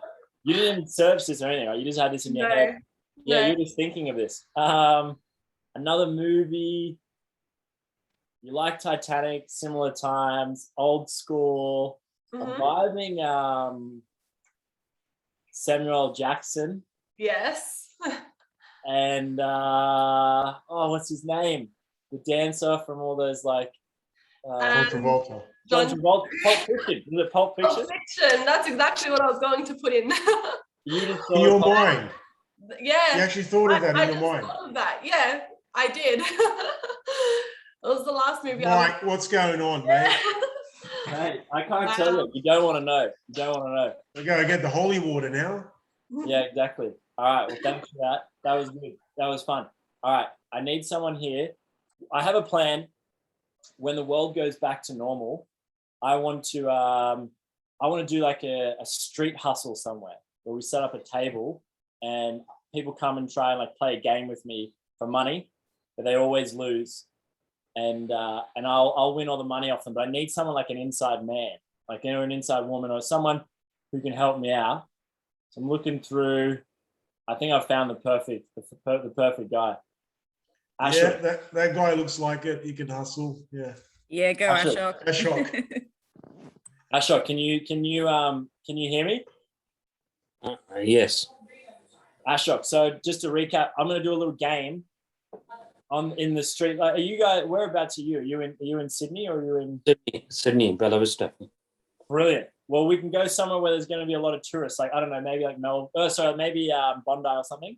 You didn't search this or anything, right? You just had this in your head. Yeah, you're just thinking of this. Another movie. You like Titanic, similar times, old school. I'm vibing Samuel Jackson. Yes. And what's his name? The dancer from all those like John Travolta. John Travolta. Pulp Fiction. Is it Pulp Fiction? Pulp Fiction. That's exactly what I was going to put in. You just In your mind. Yeah. You actually thought of that I in your mind. thought of that. Yeah, I did. It was the last movie. Mike, what's going on, mate? Hey, I can't tell you. You don't want to know. You don't want to know. We gotta get the holy water now. Yeah, exactly. All right. Well, thanks for that. That was good. That was fun. All right. I need someone here. I have a plan. When the world goes back to normal, I want to do like a street hustle somewhere where we set up a table and people come and try and like play a game with me for money, but they always lose. And I'll win all the money off them. But I need someone like an inside man, like an inside woman, or someone who can help me out. So I'm looking through. I think I've found the perfect guy. Ashok. Yeah, that guy looks like it. He can hustle. Yeah. Yeah, go Ashok. Ashok. Ashok, can you hear me? Yes. Ashok. So just to recap, I'm going to do a little game in the street. Like, are you guys? Whereabouts are you? Are you in Sydney or are you in Sydney, Bella Vista. Brilliant. Well, we can go somewhere where there's going to be a lot of tourists. Like I don't know, maybe like maybe Bondi or something.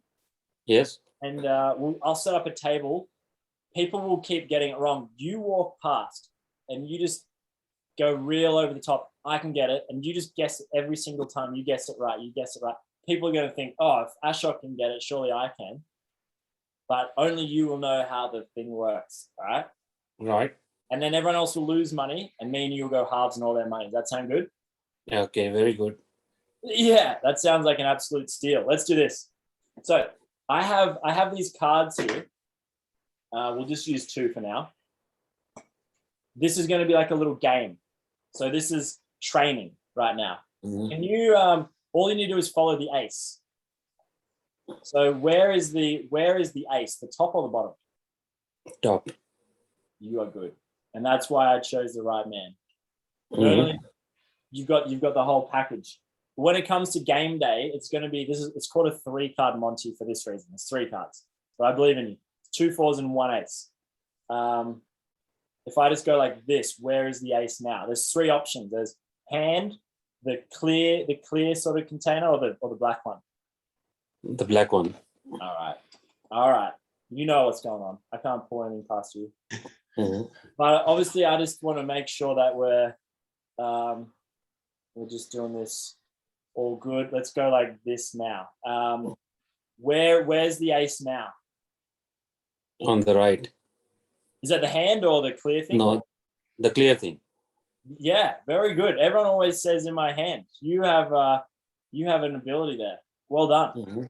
Yes. And I'll set up a table. People will keep getting it wrong. You walk past and you just go real over the top. I can get it. And you just guess it every single time. You guess it right. You guess it right. People are going to think, oh, if Ashok can get it, surely I can. But only you will know how the thing works. All right. Right. And then everyone else will lose money and me and you will go halves and all their money. Does that sound good? Okay, very good. Yeah, that sounds like an absolute steal. Let's do this. So I have these cards here. We'll just use 2 for now. This is going to be like a little game. So this is training right now. Mhm. Can you all you need to do is follow the ace. So where is the ace? The top or the bottom? Top. You are good. And that's why I chose the right man. Mhm. Normally, you've got the whole package. When it comes to game day, it's going to be it's called a 3-card Monty for this reason. It's 3 cards. But I believe in you. 2 4s and 1 ace. If I just go like this, where is the ace now? There's 3 options. There's hand, the clear sort of container, or the black one. The black one. All right. You know what's going on. I can't pull anything past you. Mhm. But obviously, I just want to make sure that we're just doing this all good. Let's go like this now. Where's the ace now? On the right. Is that the hand or the clear thing? No, the clear thing. Yeah, very good. Everyone always says in my hand. You have an ability there. Well done. Mhm.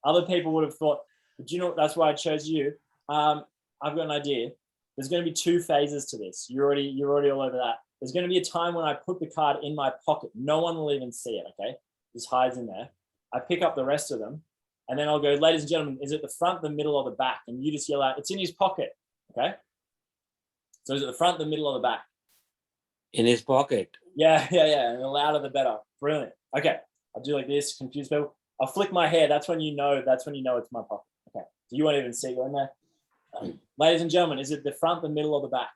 Other people would have thought, but you know, that's why I chose you. I've got an idea. There's going to be 2 phases to this. You're already all over that. There's going to be a time when I put the card in my pocket. No one will even see it. Okay, just hides in there. I pick up the rest of them, and then I'll go, ladies and gentlemen, is it the front, the middle, or the back? And you just yell out, it's in his pocket. Okay. So is it the front, the middle, or the back? In his pocket. Yeah. And the louder the better. Brilliant. Okay. I'll do like this, confuse people. I'll flick my hair. That's when you know it's my pocket. Okay. So you won't even see it in there. Ladies and gentlemen, is it the front, the middle, or the back?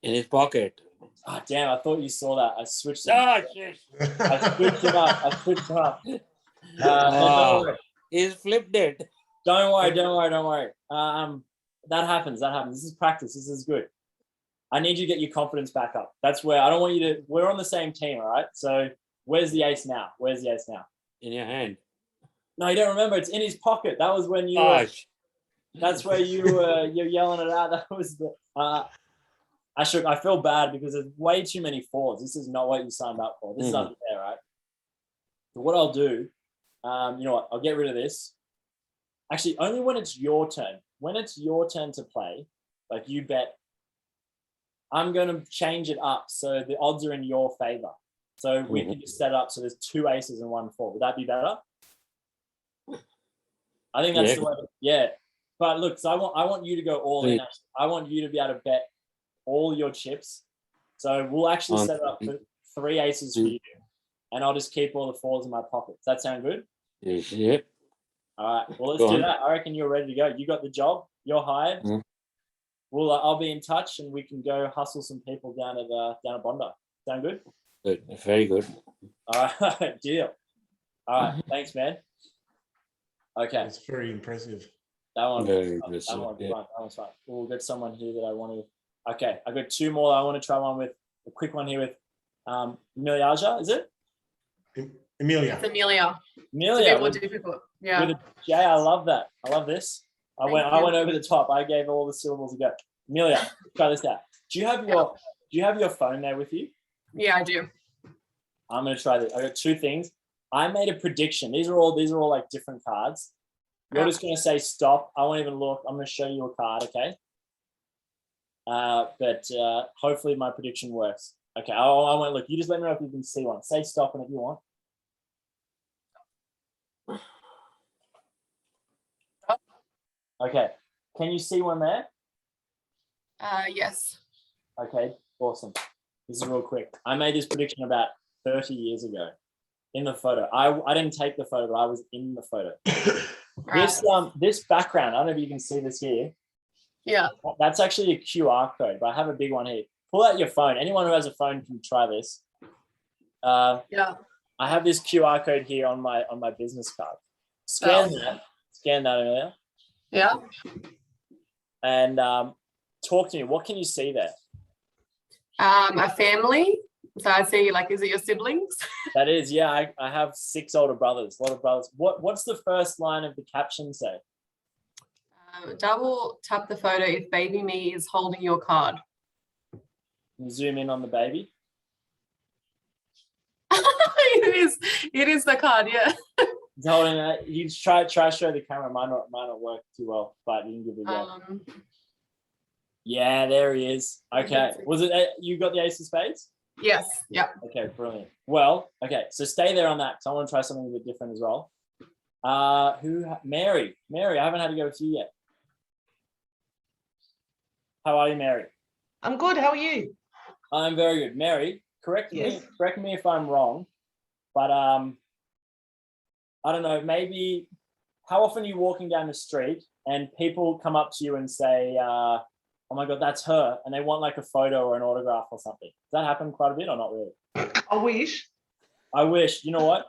In his pocket. Oh, damn, I thought you saw that. I switched them. Ah, shit. I switched them up. Don't Ah. worry. He's flipped it. Don't worry. That happens. This is practice. This is good. I need you to get your confidence back up. That's where I don't want you to. We're on the same team, all right? So where's the ace now? In your hand. No, you don't remember. It's in his pocket. That was when you. That's where you're yelling it out. That was the. I feel bad because there's way too many 4s. This is not what you signed up for. This is unfair, right? So what I'll do, you know what? I'll get rid of this. Actually, only when it's your turn. When it's your turn to play, like you bet, I'm going to change it up so the odds are in your favor. So we can just set it up so there's 2 aces and 1 4. Would that be better? I think that's the way. Yeah. But look, so I want you to go all in. I want you to be able to bet all your chips. So we'll actually set it up for 3 aces for you. And I'll just keep all the 4s in my pocket. Does that sound good? Yeah. All right. Well, let's do that. I reckon you're ready to go. You got the job. You're hired. I'll be in touch and we can go hustle some people down at Bondi. Sound good? Good. Very good. All right. Deal. All right. Thanks, man. Okay. That's very impressive. That one. Very That impressive. one's Yeah. fun. That one's fun. We'll get someone here that I want to. Okay. I got 2 more. I want to try one with a quick one here with Milyaja. Is it? Amelia. It's Amelia. Amelia. It's a bit more difficult. Yeah. With a J. I love that. I love this. I went over the top. I gave all the syllables a go. Amelia, try this out. Do you have your phone there with you? Yeah, I do. I'm gonna try this. I got 2 things. I made a prediction. These are all like different cards. You're just gonna say stop. I won't even look. I'm gonna show you a card, okay? But hopefully my prediction works. Okay, I won't look. You just let me know if you can see one. Say stop and if you want. Okay. Can you see one there? Yes. Okay, awesome. This is real quick. I made this prediction about 30 years ago in the photo. I didn't take the photo, but I was in the photo. This background, I don't know if you can see this here. Yeah. That's actually a QR code, but I have a big one here. Pull out your phone. Anyone who has a phone can try this. Yeah. I have this QR code here on my business card. Scan that, Amelia. Yeah. And talk to me. What can you see there? A family. So I see, like, is it your siblings? That is, yeah. I have 6 older brothers. A lot of brothers. What's the first line of the caption say? Double tap the photo if baby me is holding your card. Can you zoom in on the baby? It is the card, yeah. He's holding that. You try to show the camera. Might not work too well, but you can give it a go. Yeah, there he is. Okay. Was it you got the ace of spades? Yes. Yeah. Okay, brilliant. Well, okay, so stay there on that because I want to try something a bit different as well. Mary, I haven't had to go with you yet. How are you, Mary? I'm good. How are you? I'm very good. Mary, correct me if I'm wrong, but I don't know, maybe how often are you walking down the street and people come up to you and say, oh my God, that's her, and they want like a photo or an autograph or something. Does that happen quite a bit or not really? I wish. I wish. You know what?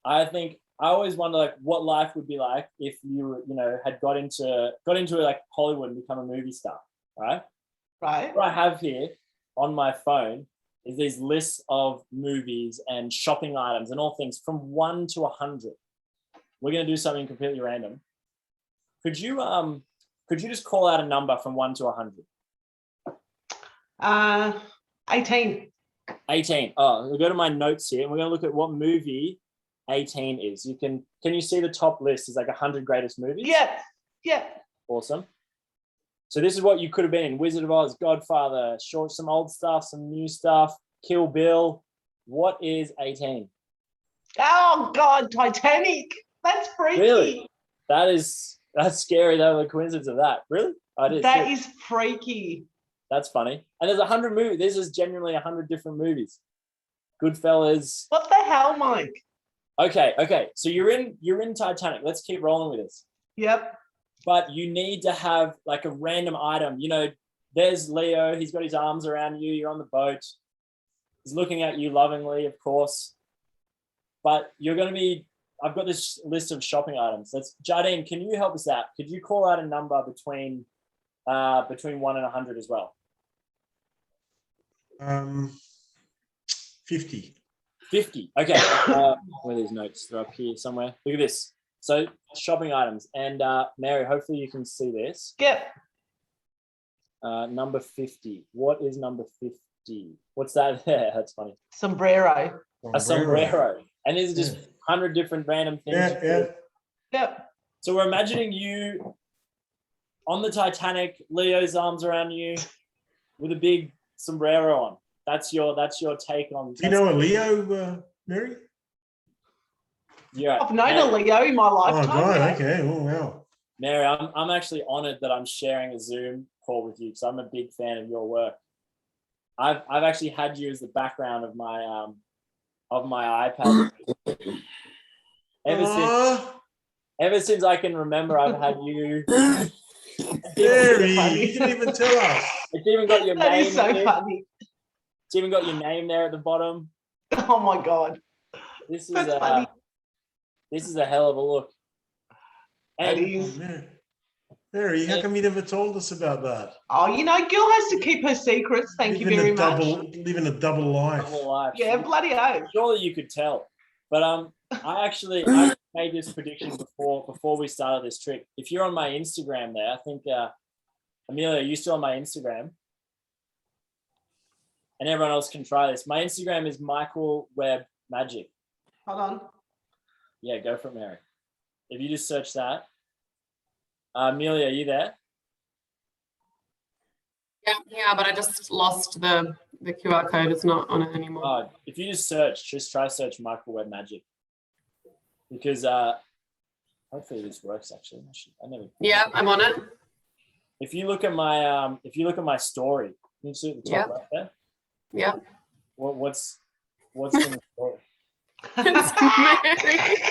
I think I always wonder like what life would be like if you had got into like Hollywood and become a movie star, right? Right. What I have here on my phone is these lists of movies and shopping items and all things from 1 to 100. We're going to do something completely random. Could you just call out a number from 1 to 100? 18. 18. Oh, we'll go to my notes here and we're going to look at what movie 18 is. Can you see the top list? It's like 100 greatest movies. Yeah. Awesome. So this is what you could have been in: Wizard of Oz, Godfather, some old stuff, some new stuff, Kill Bill. What is 18? Oh God, Titanic. That's freaky. Really? That's scary though, the coincidence of that. Really? That is freaky. That's funny. And there's 100 movies. This is genuinely 100 different movies. Goodfellas. What the hell, Mike? Okay. So you're in Titanic. Let's keep rolling with this. Yep. But you need to have like a random item. There's Leo. He's got his arms around you. You're on the boat. He's looking at you lovingly, of course. But I've got this list of shopping items. Jardine, can you help us out? Could you call out a number between 1 and 100 as well? 50. 50. Okay. Where are these notes? They're up here somewhere. Look at this. So shopping items. And Mary, hopefully you can see this. Yep. Number 50. What is number 50? What's that there? That's funny. Sombrero. A sombrero. And these are just 100 different random things. Yeah. Yep. So we're imagining you on the Titanic, Leo's arms around you with a big sombrero on. That's your take on. Do you know a Leo, Mary? Yeah. I've known a Leo in my lifetime. Oh, God. Yeah. Okay. Oh, wow. Mary, I'm actually honored that I'm sharing a Zoom call with you because I'm a big fan of your work. I've actually had you as the background of my iPad. Ever since I can remember, I've had you. Mary, you didn't even tell us. It's even got your That name. is so there. funny. It's even got your name there at the bottom. Oh my God. This That's funny. This is a hell of a look. That And is. Mary, how come you never told us about that? Oh, girl has to keep her secrets. Thank you very much. Living a double life. double life. Yeah, bloody oath. Surely you could tell. But I made this prediction before we started this trip. If you're on my Instagram there, I think Amelia, are you still on my Instagram? And everyone else can try this. My Instagram is Michael Webb Magic. Hold on. Yeah, go for it, Mary. If you just search that. Amelia, are you there? Yeah, but I just lost the QR code. It's not on it anymore. If you just try search Michael Webb Magic. Because hopefully this works actually. Yeah, I'm on it. If you look at my story, can you see at the top left there? Yeah. What's in the story? It's Mary.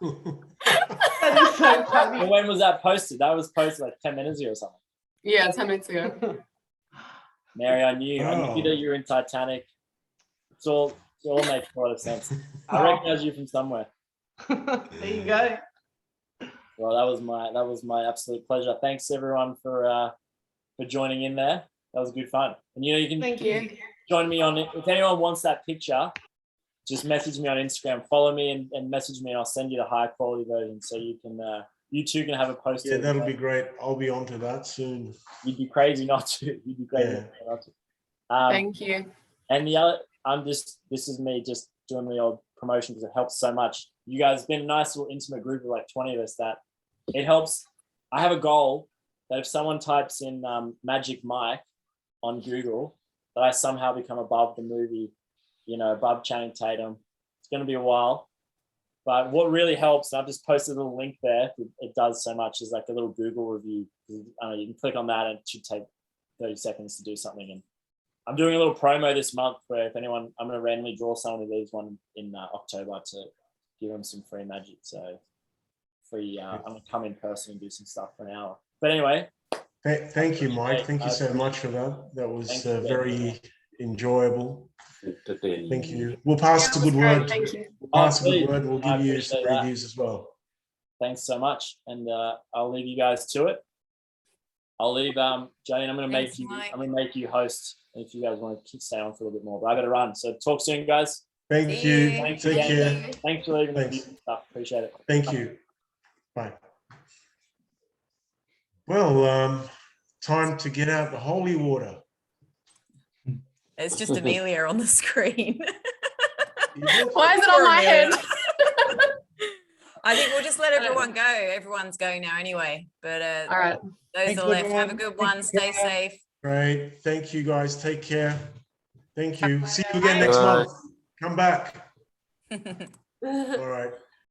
That is so funny. And when was that posted? That was posted like 10 minutes ago or something. Yeah, 10 minutes ago. Mary, I knew that you were in Titanic. It all makes a lot of sense. I recognize you from somewhere. There you go. Well, that was my absolute pleasure. Thanks everyone for joining in there. That was good fun. And you can Thank you. join me on it. If anyone wants that picture, just message me on Instagram, follow me and message me and I'll send you the high quality version so you two can have a poster. Yeah, that'll be great. I'll be onto that soon. You'd be crazy not to. You'd be crazy not to. Thank you. And the other, this is me just doing the old promotion because it helps so much. You guys have been a nice little intimate group of like 20 of us that it helps. I have a goal that if someone types in Magic Mike on Google, that I somehow become above the movie, you know, above Channing Tatum. It's going to be a while. But what really helps, and I've just posted a little link there, it does so much, is like a little Google review. You can click on that and it should take 30 seconds to do something. And I'm doing a little promo this month where if anyone, I'm going to randomly draw someone who leaves one in October to give them some free magic. So free, I'm going to come in person and do some stuff for an hour. But anyway. Thank you, Mike. Thank you so much for that. That was very enjoyable. Thank you. We'll pass a good word. Thank you. Pass a good word. We'll give you some reviews as well. Thanks so much. And I'll leave you guys to it. I'll leave Jane, I'm gonna make you host if you guys want to stay on for a little bit more. But I gotta run. So talk soon, guys. Thank you. Take care. Thanks for leaving Thanks. the stuff. Appreciate it. Thank you. Bye. Well, time to get out the holy water. It's just Amelia on the screen. Why is it on my head? I think we'll just let everyone go. Everyone's going now anyway. But All right. those Thanks, are left. everyone. Have a good one. Stay safe. Great. Thank you, guys. Take care. Thank you. See you again next month. Come back. All right.